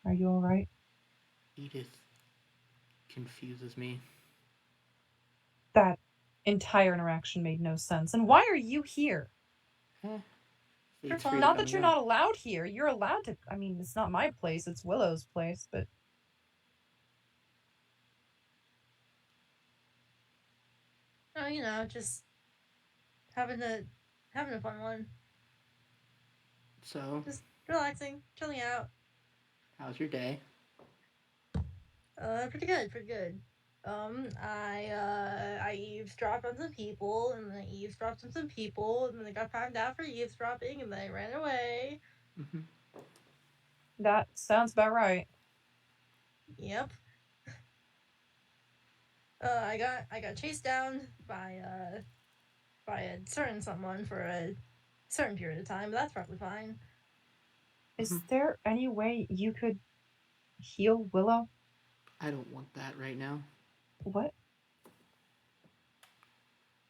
[SPEAKER 5] Are you alright?
[SPEAKER 1] Edith confuses me.
[SPEAKER 5] That entire interaction made no sense. And why are you here?
[SPEAKER 1] Eh,
[SPEAKER 2] For
[SPEAKER 1] Fate's
[SPEAKER 2] fun.
[SPEAKER 1] free to
[SPEAKER 5] Not
[SPEAKER 1] come
[SPEAKER 5] that you're
[SPEAKER 1] and go.
[SPEAKER 5] not allowed here. You're allowed to. I mean, it's not my place, it's Willow's place, but
[SPEAKER 2] Oh, just having a fun one.
[SPEAKER 1] So,
[SPEAKER 2] Just relaxing, chilling out.
[SPEAKER 1] how's your day?
[SPEAKER 2] Pretty good, pretty good. I eavesdropped on some people, and then I eavesdropped on some people, and then I got found out for eavesdropping, and then I ran away.
[SPEAKER 1] Mm-hmm.
[SPEAKER 5] that sounds about right.
[SPEAKER 2] Yep. I got chased down by a certain someone for a certain period of time, but that's probably fine.
[SPEAKER 5] Is there any way you could heal Willow?
[SPEAKER 1] I don't want that right now.
[SPEAKER 5] What?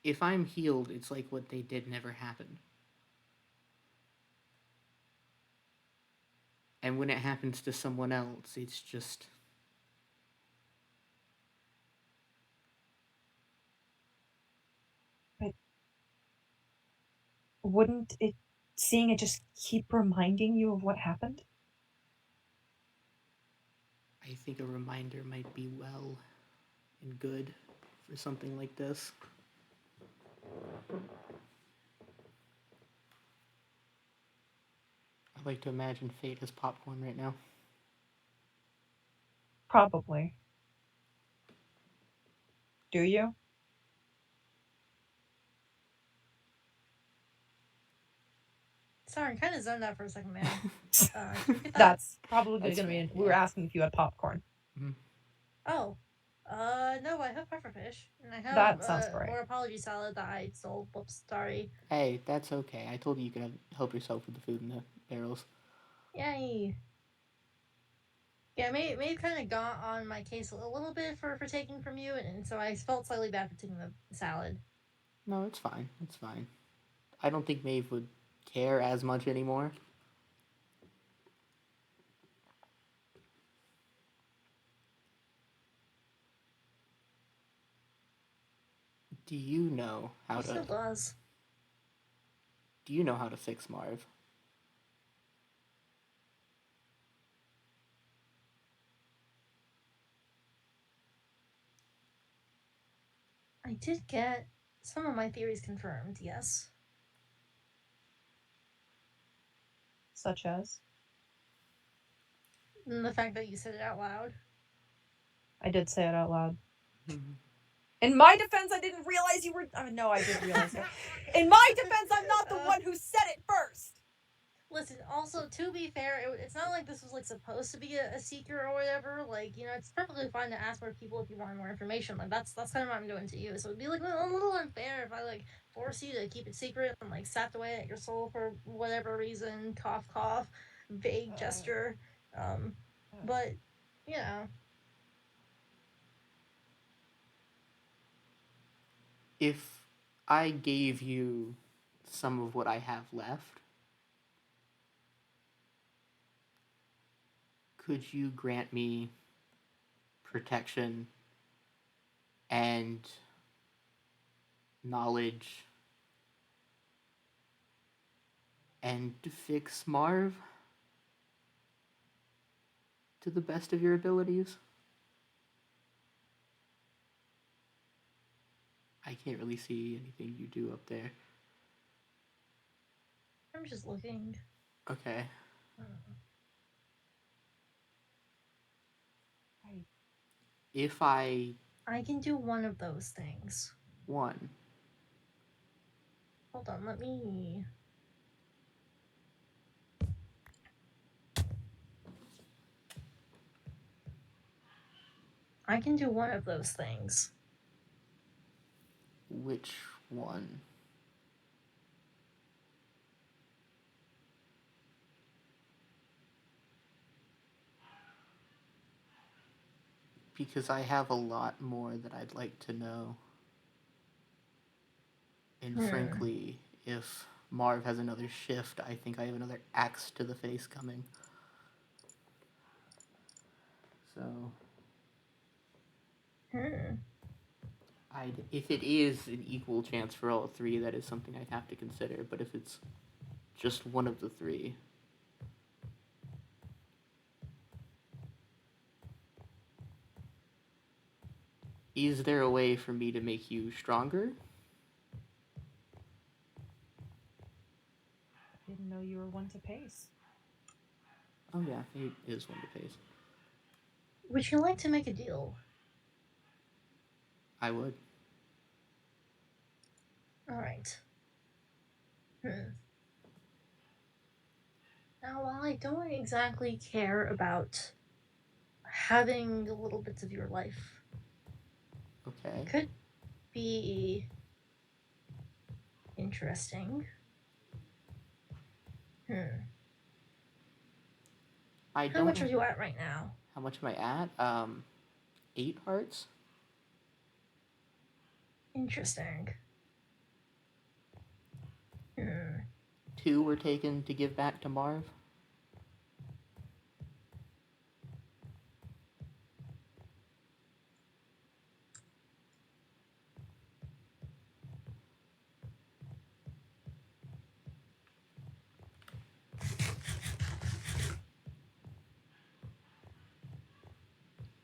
[SPEAKER 1] If I'm healed, it's like what they did never happened. And when it happens to someone else, it's just...
[SPEAKER 5] Wouldn't it, seeing it just keep reminding you of what happened?
[SPEAKER 1] I think a reminder might be well and good for something like this. I like to imagine Fate as popcorn right now.
[SPEAKER 5] Probably. Do you?
[SPEAKER 2] Sorry, kind of zoned out for a second, man. Can you repeat that?
[SPEAKER 5] That's probably
[SPEAKER 1] That's
[SPEAKER 5] gonna be.
[SPEAKER 1] fair,
[SPEAKER 5] We were
[SPEAKER 1] yeah.
[SPEAKER 5] asking if you had popcorn.
[SPEAKER 1] Mm-hmm.
[SPEAKER 2] Oh. No, I have pufferfish. And I have
[SPEAKER 5] That sounds right.
[SPEAKER 2] more apology salad that I stole. Whoops, sorry.
[SPEAKER 1] Hey, that's okay. I told you could help yourself with the food in the barrels.
[SPEAKER 2] Yay. Yeah, may kind of got on my case a little bit for taking from you, and so I felt slightly bad for taking the salad.
[SPEAKER 1] No, it's fine. It's fine. I don't think Maeve would care as much anymore. Do you know how
[SPEAKER 2] She still
[SPEAKER 1] to...
[SPEAKER 2] does.
[SPEAKER 1] Do you know how to fix Marv?
[SPEAKER 2] I did get some of my theories confirmed, yes.
[SPEAKER 5] Such as?
[SPEAKER 2] And the fact that you said it out loud.
[SPEAKER 5] I did say it out loud.
[SPEAKER 1] Mm-hmm.
[SPEAKER 5] In my defense, I didn't realize you were. No, I did realize it. In my defense, I'm not the one who said it first.
[SPEAKER 2] Listen, also, to be fair, it's not like this was, like, supposed to be a secret or whatever. Like, it's perfectly fine to ask more people if you want more information. Like, that's kind of what I'm doing to you. So it'd be, like, a little unfair if I, like, force you to keep it secret and, like, sapped away at your soul for whatever reason. Cough, cough. Vague gesture. But, you know.
[SPEAKER 1] If I gave you some of what I have left, could you grant me protection and knowledge and fix Marv to the best of your abilities? I can't really see anything you do up there.
[SPEAKER 2] I'm just looking.
[SPEAKER 1] Okay. If I
[SPEAKER 2] I can do one of those things.
[SPEAKER 1] won,
[SPEAKER 2] Hold on, let me. I can do one of those things.
[SPEAKER 1] which one? Because I have a lot more that I'd like to know. And frankly, if Marv has another shift, I think I have another axe to the face coming. So, if it is an equal chance for all three, that is something I'd have to consider. But if it's just one of the three, is there a way for me to make you stronger?
[SPEAKER 5] I didn't know you were one to pace.
[SPEAKER 1] Oh yeah, he is one to pace.
[SPEAKER 2] Would you like to make a deal?
[SPEAKER 1] I would.
[SPEAKER 2] Alright. Now, while I don't exactly care about having the little bits of your life,
[SPEAKER 1] Okay.
[SPEAKER 2] it could be interesting. How much are you at right now?
[SPEAKER 1] How much am I at? 8 hearts.
[SPEAKER 2] Interesting.
[SPEAKER 1] 2 were taken to give back to Marv.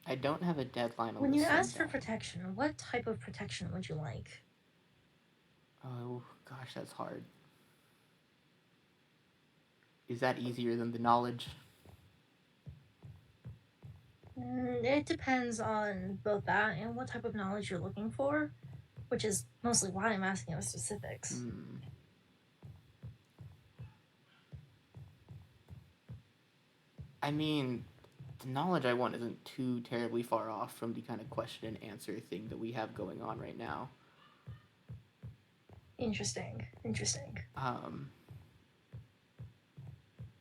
[SPEAKER 1] I don't have a deadline on
[SPEAKER 2] When
[SPEAKER 1] this
[SPEAKER 2] you
[SPEAKER 1] thing,
[SPEAKER 2] asked for
[SPEAKER 1] though.
[SPEAKER 2] protection, what type of protection would you like?
[SPEAKER 1] Oh, gosh, that's hard. Is that easier than the knowledge?
[SPEAKER 2] It depends on both that and what type of knowledge you're looking for, which is mostly why I'm asking about specifics.
[SPEAKER 1] I mean, the knowledge I want isn't too terribly far off from the kind of question and answer thing that we have going on right now.
[SPEAKER 2] Interesting.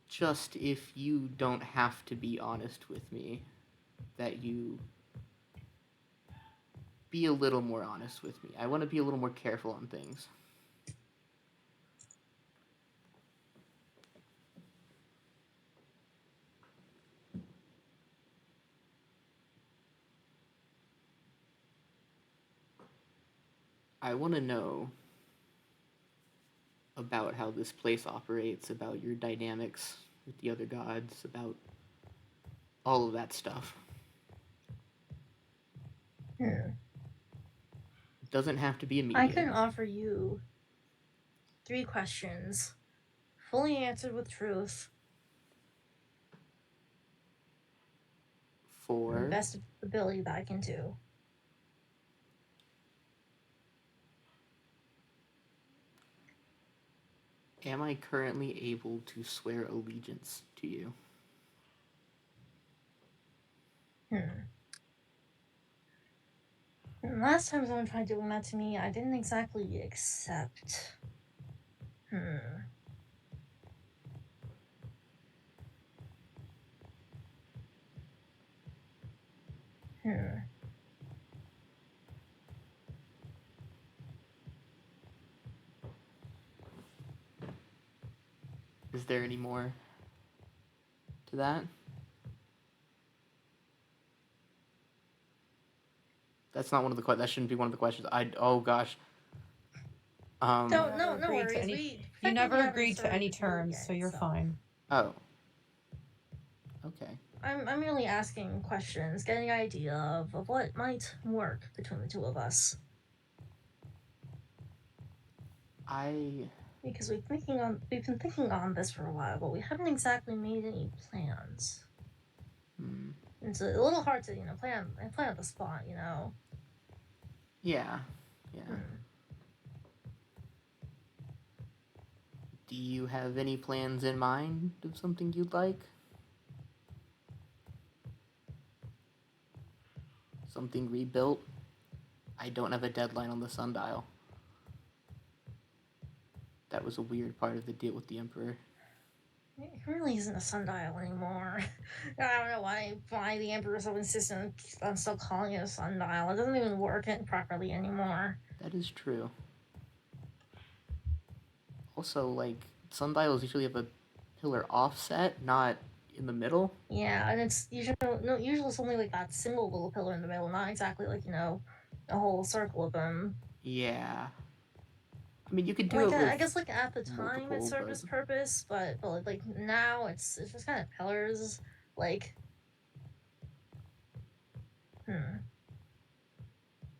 [SPEAKER 1] Just if you don't have to be honest with me, that you be a little more honest with me. I want to be a little more careful on things. I want to know about how this place operates, about your dynamics with the other gods, about all of that stuff. It doesn't have to be immediate.
[SPEAKER 2] I can offer you 3 questions, fully answered with truth.
[SPEAKER 1] For
[SPEAKER 2] the best ability that I can do.
[SPEAKER 1] Am I currently able to swear allegiance to you?
[SPEAKER 2] Last time someone tried doing that to me, I didn't exactly accept.
[SPEAKER 1] Is there any more to that? That's not one of the that shouldn't be one of the questions. Oh gosh.
[SPEAKER 2] No worries.
[SPEAKER 5] You never agreed to any terms, so you're fine.
[SPEAKER 1] Oh. Okay.
[SPEAKER 2] I'm merely asking questions, getting an idea of what might work between the two of us. Because we've been thinking on this for a while, but we haven't exactly made any plans. It's a little hard to plan at the spot,
[SPEAKER 1] Yeah.
[SPEAKER 2] Hmm.
[SPEAKER 1] Do you have any plans in mind of something you'd like? Something rebuilt? I don't have a deadline on the sundial. That was a weird part of the deal with the Emperor.
[SPEAKER 2] It really isn't a sundial anymore. I don't know why the Emperor is so insistent on still calling it a sundial. It doesn't even work properly anymore.
[SPEAKER 1] That is true. Also, like, sundials usually have a pillar offset, not in the middle.
[SPEAKER 2] Yeah, and it's usually it's only like that single little pillar in the middle, not exactly like a whole circle of them.
[SPEAKER 1] Yeah. I mean, you could do
[SPEAKER 2] Like
[SPEAKER 1] it with
[SPEAKER 2] I guess like at the time it served its
[SPEAKER 1] but...
[SPEAKER 2] purpose, but like now it's just kind of pillars. Like,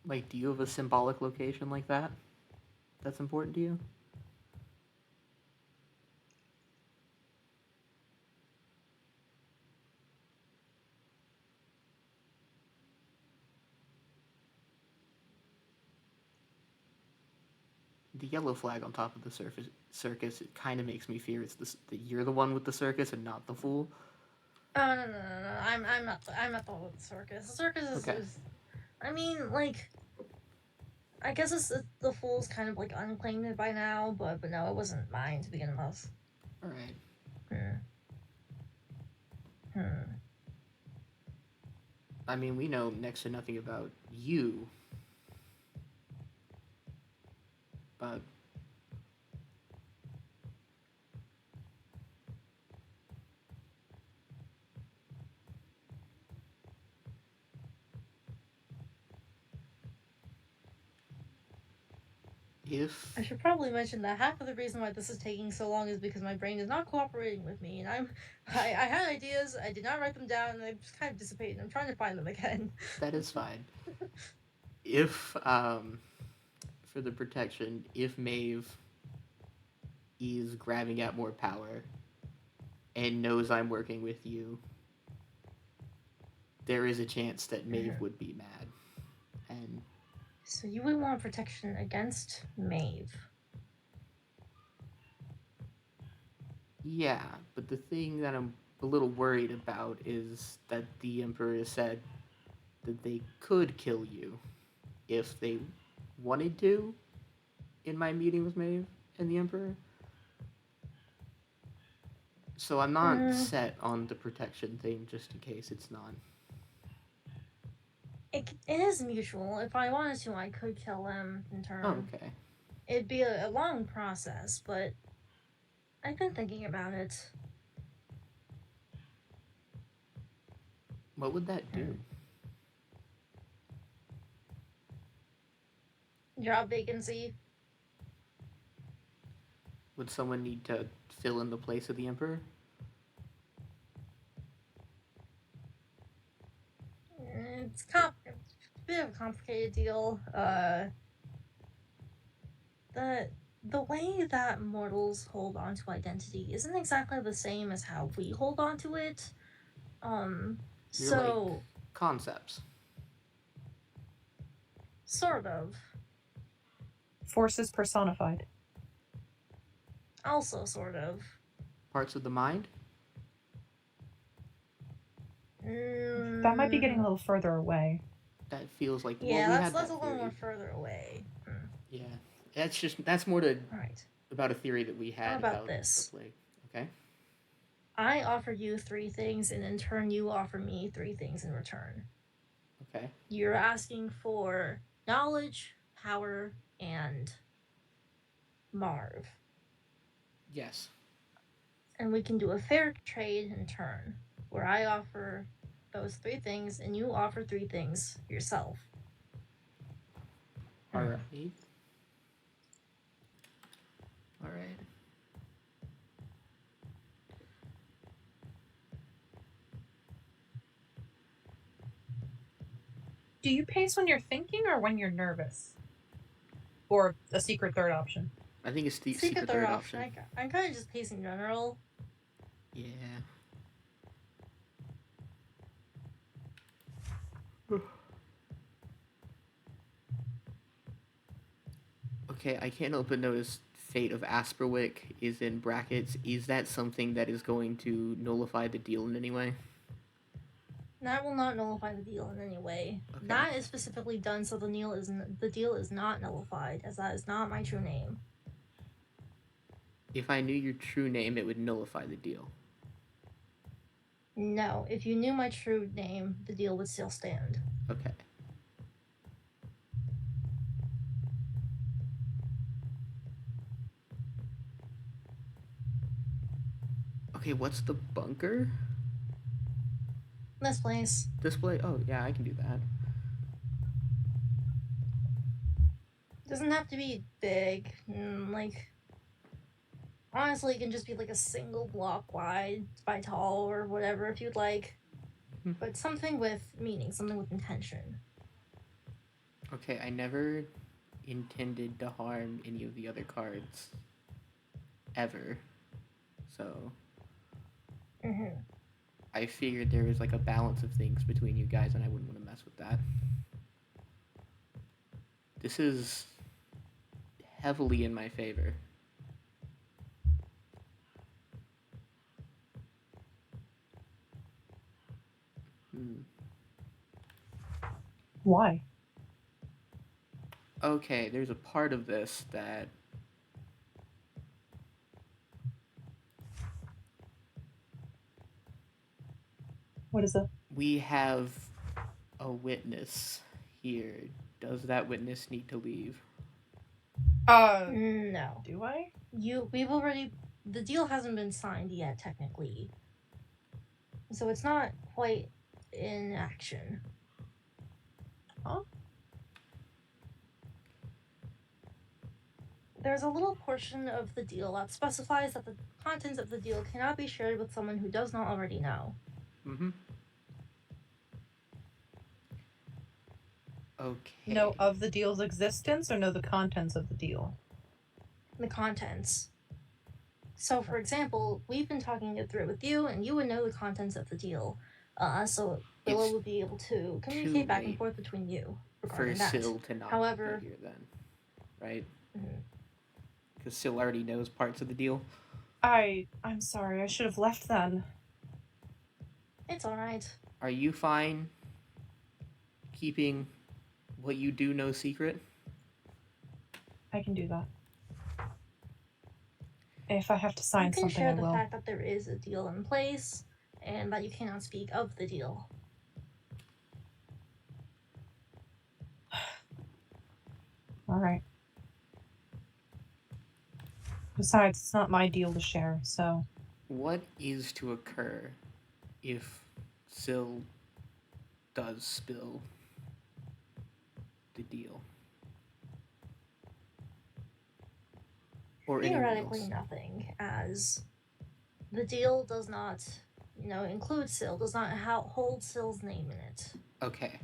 [SPEAKER 1] Like, do you have a symbolic location like that? That's important to you? The yellow flag on top of the circus, it kind of makes me fear it's that you're the one with the circus and not the fool.
[SPEAKER 2] Oh no! I'm not the one with the circus. The circus is I mean, like, I guess the fool's kind of like unclaimed it by now, but no, it wasn't mine to begin with.
[SPEAKER 1] All right. I mean, we know next to nothing about you, but
[SPEAKER 2] I should probably mention that half of the reason why this is taking so long is because my brain is not cooperating with me, and I had ideas, I did not write them down, and they just kind of dissipated. I'm trying to find them again.
[SPEAKER 1] That is fine. If for the protection, if Maeve is grabbing at more power and knows I'm working with you, there is a chance that Maeve would be mad. And
[SPEAKER 2] so you would want protection against Maeve.
[SPEAKER 1] Yeah, but the thing that I'm a little worried about is that the Emperor said that they could kill you if they wanted to in my meeting with Maeve and the Emperor. So I'm not set on the protection thing just in case it's not.
[SPEAKER 2] It is mutual. If I wanted to, I could kill them in turn.
[SPEAKER 1] Oh, okay.
[SPEAKER 2] It'd be a long process, but I've been thinking about it.
[SPEAKER 1] What would that do?
[SPEAKER 2] Job vacancy.
[SPEAKER 1] Would someone need to fill in the place of the Emperor?
[SPEAKER 2] It's a bit of a complicated deal. The way that mortals hold on to identity isn't exactly the same as how we hold on to it.
[SPEAKER 1] Like concepts.
[SPEAKER 2] Sort of.
[SPEAKER 5] Forces personified.
[SPEAKER 2] Also sort of.
[SPEAKER 1] Parts of the mind?
[SPEAKER 5] That might be getting a little further away.
[SPEAKER 1] That feels like...
[SPEAKER 2] Yeah, that's a little more further away.
[SPEAKER 1] Yeah. That's more about a theory that we had.
[SPEAKER 2] How about this?
[SPEAKER 1] Okay.
[SPEAKER 2] I offer you 3 things, and in turn you offer me 3 things in return.
[SPEAKER 1] Okay.
[SPEAKER 2] You're asking for knowledge, power, and Marv.
[SPEAKER 1] Yes.
[SPEAKER 2] And we can do a fair trade in turn, where I offer those 3 things, and you offer 3 things yourself.
[SPEAKER 1] Alright. Alright.
[SPEAKER 5] Do you pace when you're thinking or when you're nervous? Or a secret third option?
[SPEAKER 1] I think it's the
[SPEAKER 2] Seek a
[SPEAKER 1] secret
[SPEAKER 2] third
[SPEAKER 1] third
[SPEAKER 2] option.
[SPEAKER 1] option.
[SPEAKER 2] I'm kind of just pacing general.
[SPEAKER 1] Yeah. Okay, I can't help but notice Fate of Asperwick is in brackets. Is that something that is going to nullify the deal in any way?
[SPEAKER 2] That will not nullify the deal in any way.
[SPEAKER 1] Okay.
[SPEAKER 2] That is specifically done so the deal is not nullified, as that is not my true name.
[SPEAKER 1] If I knew your true name, it would nullify the deal.
[SPEAKER 2] No, if you knew my true name, the deal would still stand.
[SPEAKER 1] Okay. Okay, what's the bunker?
[SPEAKER 2] This place.
[SPEAKER 1] Display? Oh, yeah, I can do that.
[SPEAKER 2] Doesn't have to be big. Like, honestly, it can just be like a single block wide by tall or whatever if you'd like. But something with meaning, something with intention.
[SPEAKER 1] Okay, I never intended to harm any of the other cards. Ever. So, I figured there was like a balance of things between you guys, and I wouldn't want to mess with that. This is heavily in my favor.
[SPEAKER 5] Why?
[SPEAKER 1] Okay, there's a part of this that
[SPEAKER 5] What is it?
[SPEAKER 1] we have a witness here. Does that witness need to leave?
[SPEAKER 2] No.
[SPEAKER 5] Do I?
[SPEAKER 2] The deal hasn't been signed yet, technically. So it's not quite in action.
[SPEAKER 5] Huh?
[SPEAKER 2] There's a little portion of the deal that specifies that the contents of the deal cannot be shared with someone who does not already know.
[SPEAKER 1] Okay.
[SPEAKER 5] Know of the deal's existence or know the contents of the deal?
[SPEAKER 2] The contents. So, for example, we've been talking it through with you, and you would know the contents of the deal. So Willow would be able to communicate back and forth between you regarding
[SPEAKER 1] for
[SPEAKER 2] that.
[SPEAKER 1] Syl to not
[SPEAKER 2] However,
[SPEAKER 1] be here then, right? Because Syl already knows parts of the deal.
[SPEAKER 5] I'm sorry, I should have left then.
[SPEAKER 2] It's alright.
[SPEAKER 1] Are you fine keeping what you do know secret?
[SPEAKER 5] I can do that. If I have to sign
[SPEAKER 2] you can
[SPEAKER 5] something,
[SPEAKER 2] share
[SPEAKER 5] I
[SPEAKER 2] the
[SPEAKER 5] will.
[SPEAKER 2] fact that there is a deal in place, and that you cannot speak of the deal.
[SPEAKER 5] Alright. Besides, it's not my deal to share, so...
[SPEAKER 1] What is to occur if Syl does spill the deal? Or
[SPEAKER 2] Theoretically,
[SPEAKER 1] anyone else?
[SPEAKER 2] nothing, as the deal does not, include Syl, does not hold Syl's name in it.
[SPEAKER 1] Okay.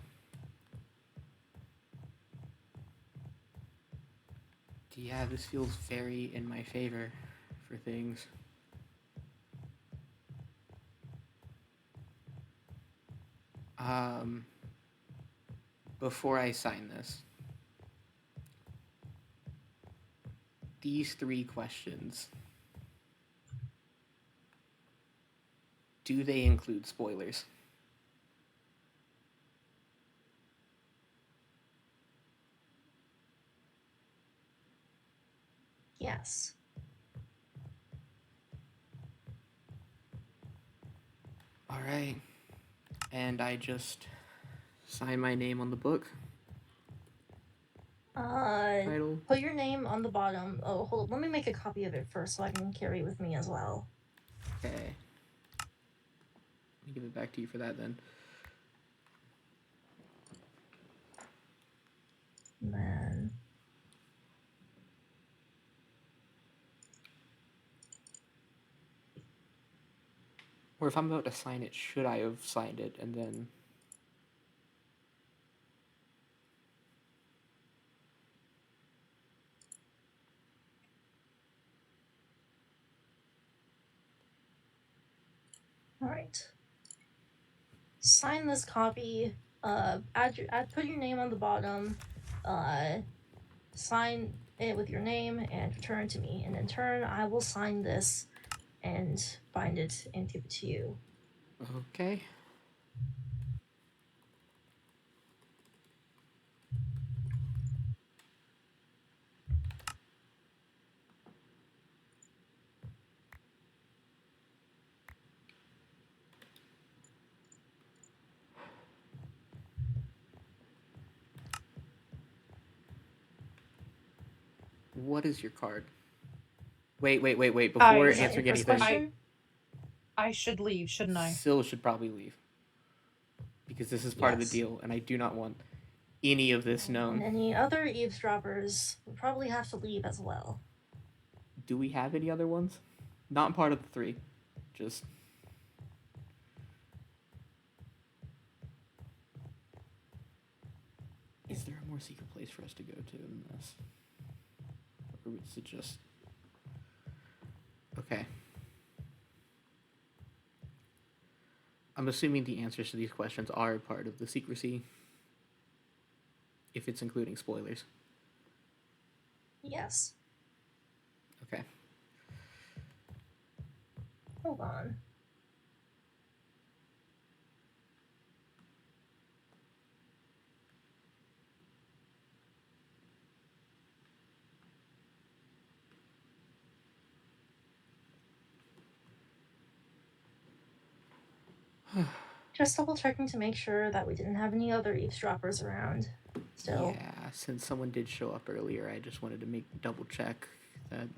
[SPEAKER 1] Yeah, this feels very in my favor for things. Before I sign this, these 3 questions, do they include spoilers?
[SPEAKER 2] Yes.
[SPEAKER 1] All right. And I just sign my name on the book. Title.
[SPEAKER 2] Put your name on the bottom. Oh, hold on. Let me make a copy of it first so I can carry it with me as well.
[SPEAKER 1] Okay. Let me give it back to you for that then.
[SPEAKER 2] Man.
[SPEAKER 1] Or if I'm about to sign it, should I have signed it and then...
[SPEAKER 2] Alright. Sign this copy. Put your name on the bottom. Sign it with your name and return it to me. And in turn, I will sign this and bind it and give it to you.
[SPEAKER 1] Okay. What is your card? Wait. Before
[SPEAKER 5] Is that
[SPEAKER 1] answering
[SPEAKER 2] your first
[SPEAKER 1] anything,
[SPEAKER 2] question?
[SPEAKER 5] I should leave, shouldn't I?
[SPEAKER 1] Syl should probably leave. Because this is part of the
[SPEAKER 2] Yes.
[SPEAKER 1] deal, and I do not want any of this
[SPEAKER 2] And
[SPEAKER 1] known.
[SPEAKER 2] any other eavesdroppers will probably have to leave as well.
[SPEAKER 1] Do we have any other ones? Not part of the 3. Just. Is there a more secret place for us to go to than this? Or is it just. Okay. I'm assuming the answers to these questions are part of the secrecy. If it's including spoilers.
[SPEAKER 2] Yes.
[SPEAKER 1] Okay.
[SPEAKER 2] Hold on. Just double checking to make sure that we didn't have any other eavesdroppers around. Still.
[SPEAKER 1] Yeah, since someone did show up earlier, I just wanted to double check that.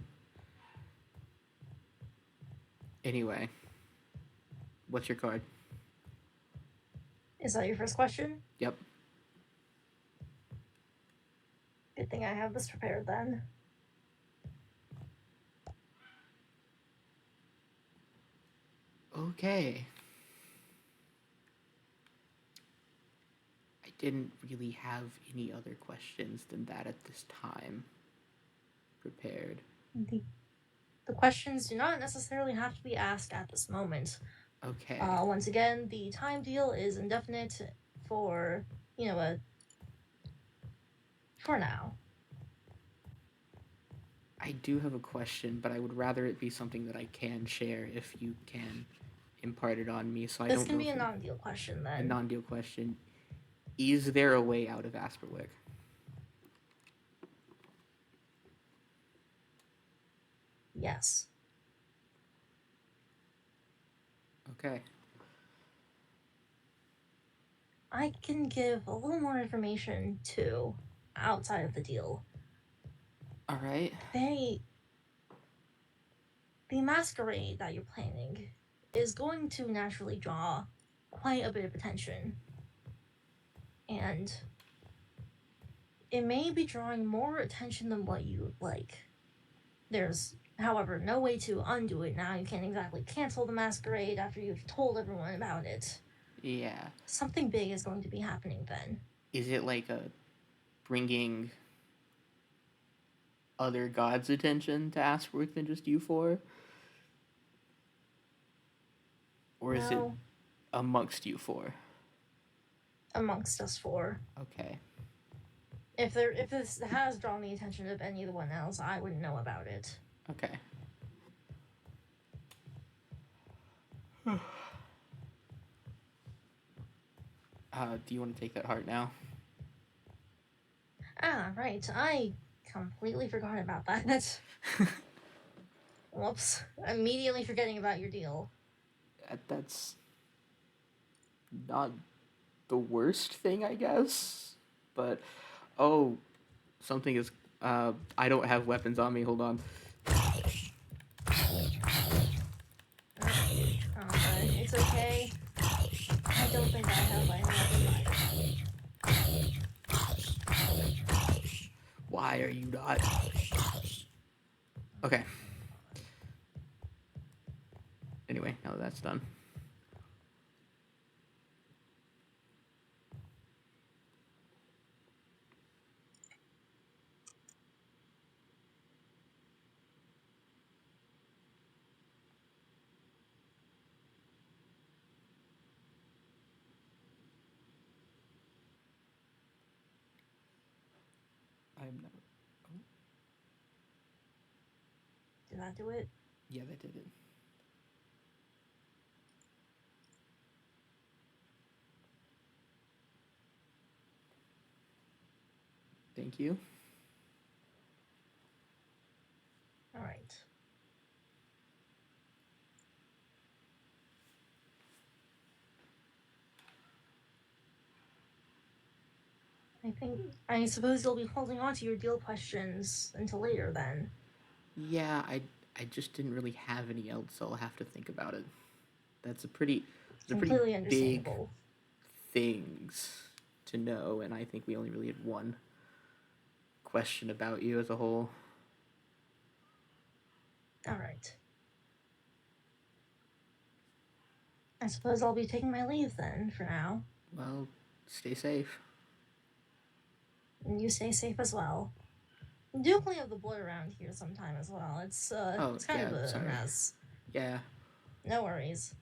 [SPEAKER 1] Anyway, what's your card?
[SPEAKER 2] Is that your first question?
[SPEAKER 1] Yep.
[SPEAKER 2] Good thing I have this prepared then.
[SPEAKER 1] Okay. I didn't really have any other questions than that at this time prepared.
[SPEAKER 2] The questions do not necessarily have to be asked at this moment.
[SPEAKER 1] Okay.
[SPEAKER 2] Once again, the time deal is indefinite for, for now.
[SPEAKER 1] I do have a question, but I would rather it be something that I can share if you can impart it on me. So I don't know.
[SPEAKER 2] This can be a non-deal question then.
[SPEAKER 1] A non-deal question. Is there a way out of Asperwick?
[SPEAKER 2] Yes.
[SPEAKER 1] Okay.
[SPEAKER 2] I can give a little more information too, outside of the deal.
[SPEAKER 1] All right.
[SPEAKER 2] The masquerade that you're planning is going to naturally draw quite a bit of attention. And it may be drawing more attention than what you would like. There's, however, no way to undo it now. You can't exactly cancel the masquerade after you've told everyone about it.
[SPEAKER 1] Yeah.
[SPEAKER 2] Something big is going to be happening then.
[SPEAKER 1] Is it like bringing other gods' attention to Asperwick than just you four? Or is it amongst you four?
[SPEAKER 2] Amongst us four.
[SPEAKER 1] Okay.
[SPEAKER 2] If this has drawn the attention of anyone else, I wouldn't know about it.
[SPEAKER 1] Okay. Do you want to take that heart now?
[SPEAKER 2] Ah, right. I completely forgot about that. Whoops. Immediately forgetting about your deal.
[SPEAKER 1] That's not the worst thing, I guess. But, something is... I don't have weapons on me. Hold on.
[SPEAKER 2] It's okay. I don't think I have any weapons either.
[SPEAKER 1] Why are you not? Okay. Anyway, now that's done. I'm not. Oh,
[SPEAKER 2] Did that do it?
[SPEAKER 1] yeah, that did it. Thank you.
[SPEAKER 2] All right. I suppose you'll be holding on to your deal questions until later then.
[SPEAKER 1] Yeah, I just didn't really have any else, so I'll have to think about it. That's a pretty
[SPEAKER 2] Completely
[SPEAKER 1] big
[SPEAKER 2] understandable.
[SPEAKER 1] things to know, and I think we only really had one question about you as a whole.
[SPEAKER 2] All right. I suppose I'll be taking my leave then for now.
[SPEAKER 1] Well, stay safe.
[SPEAKER 2] And you stay safe as well. Do clean up the blood around here sometime as well. It's
[SPEAKER 1] Oh,
[SPEAKER 2] it's kind
[SPEAKER 1] yeah,
[SPEAKER 2] of a
[SPEAKER 1] sorry.
[SPEAKER 2] mess.
[SPEAKER 1] Yeah.
[SPEAKER 2] No worries.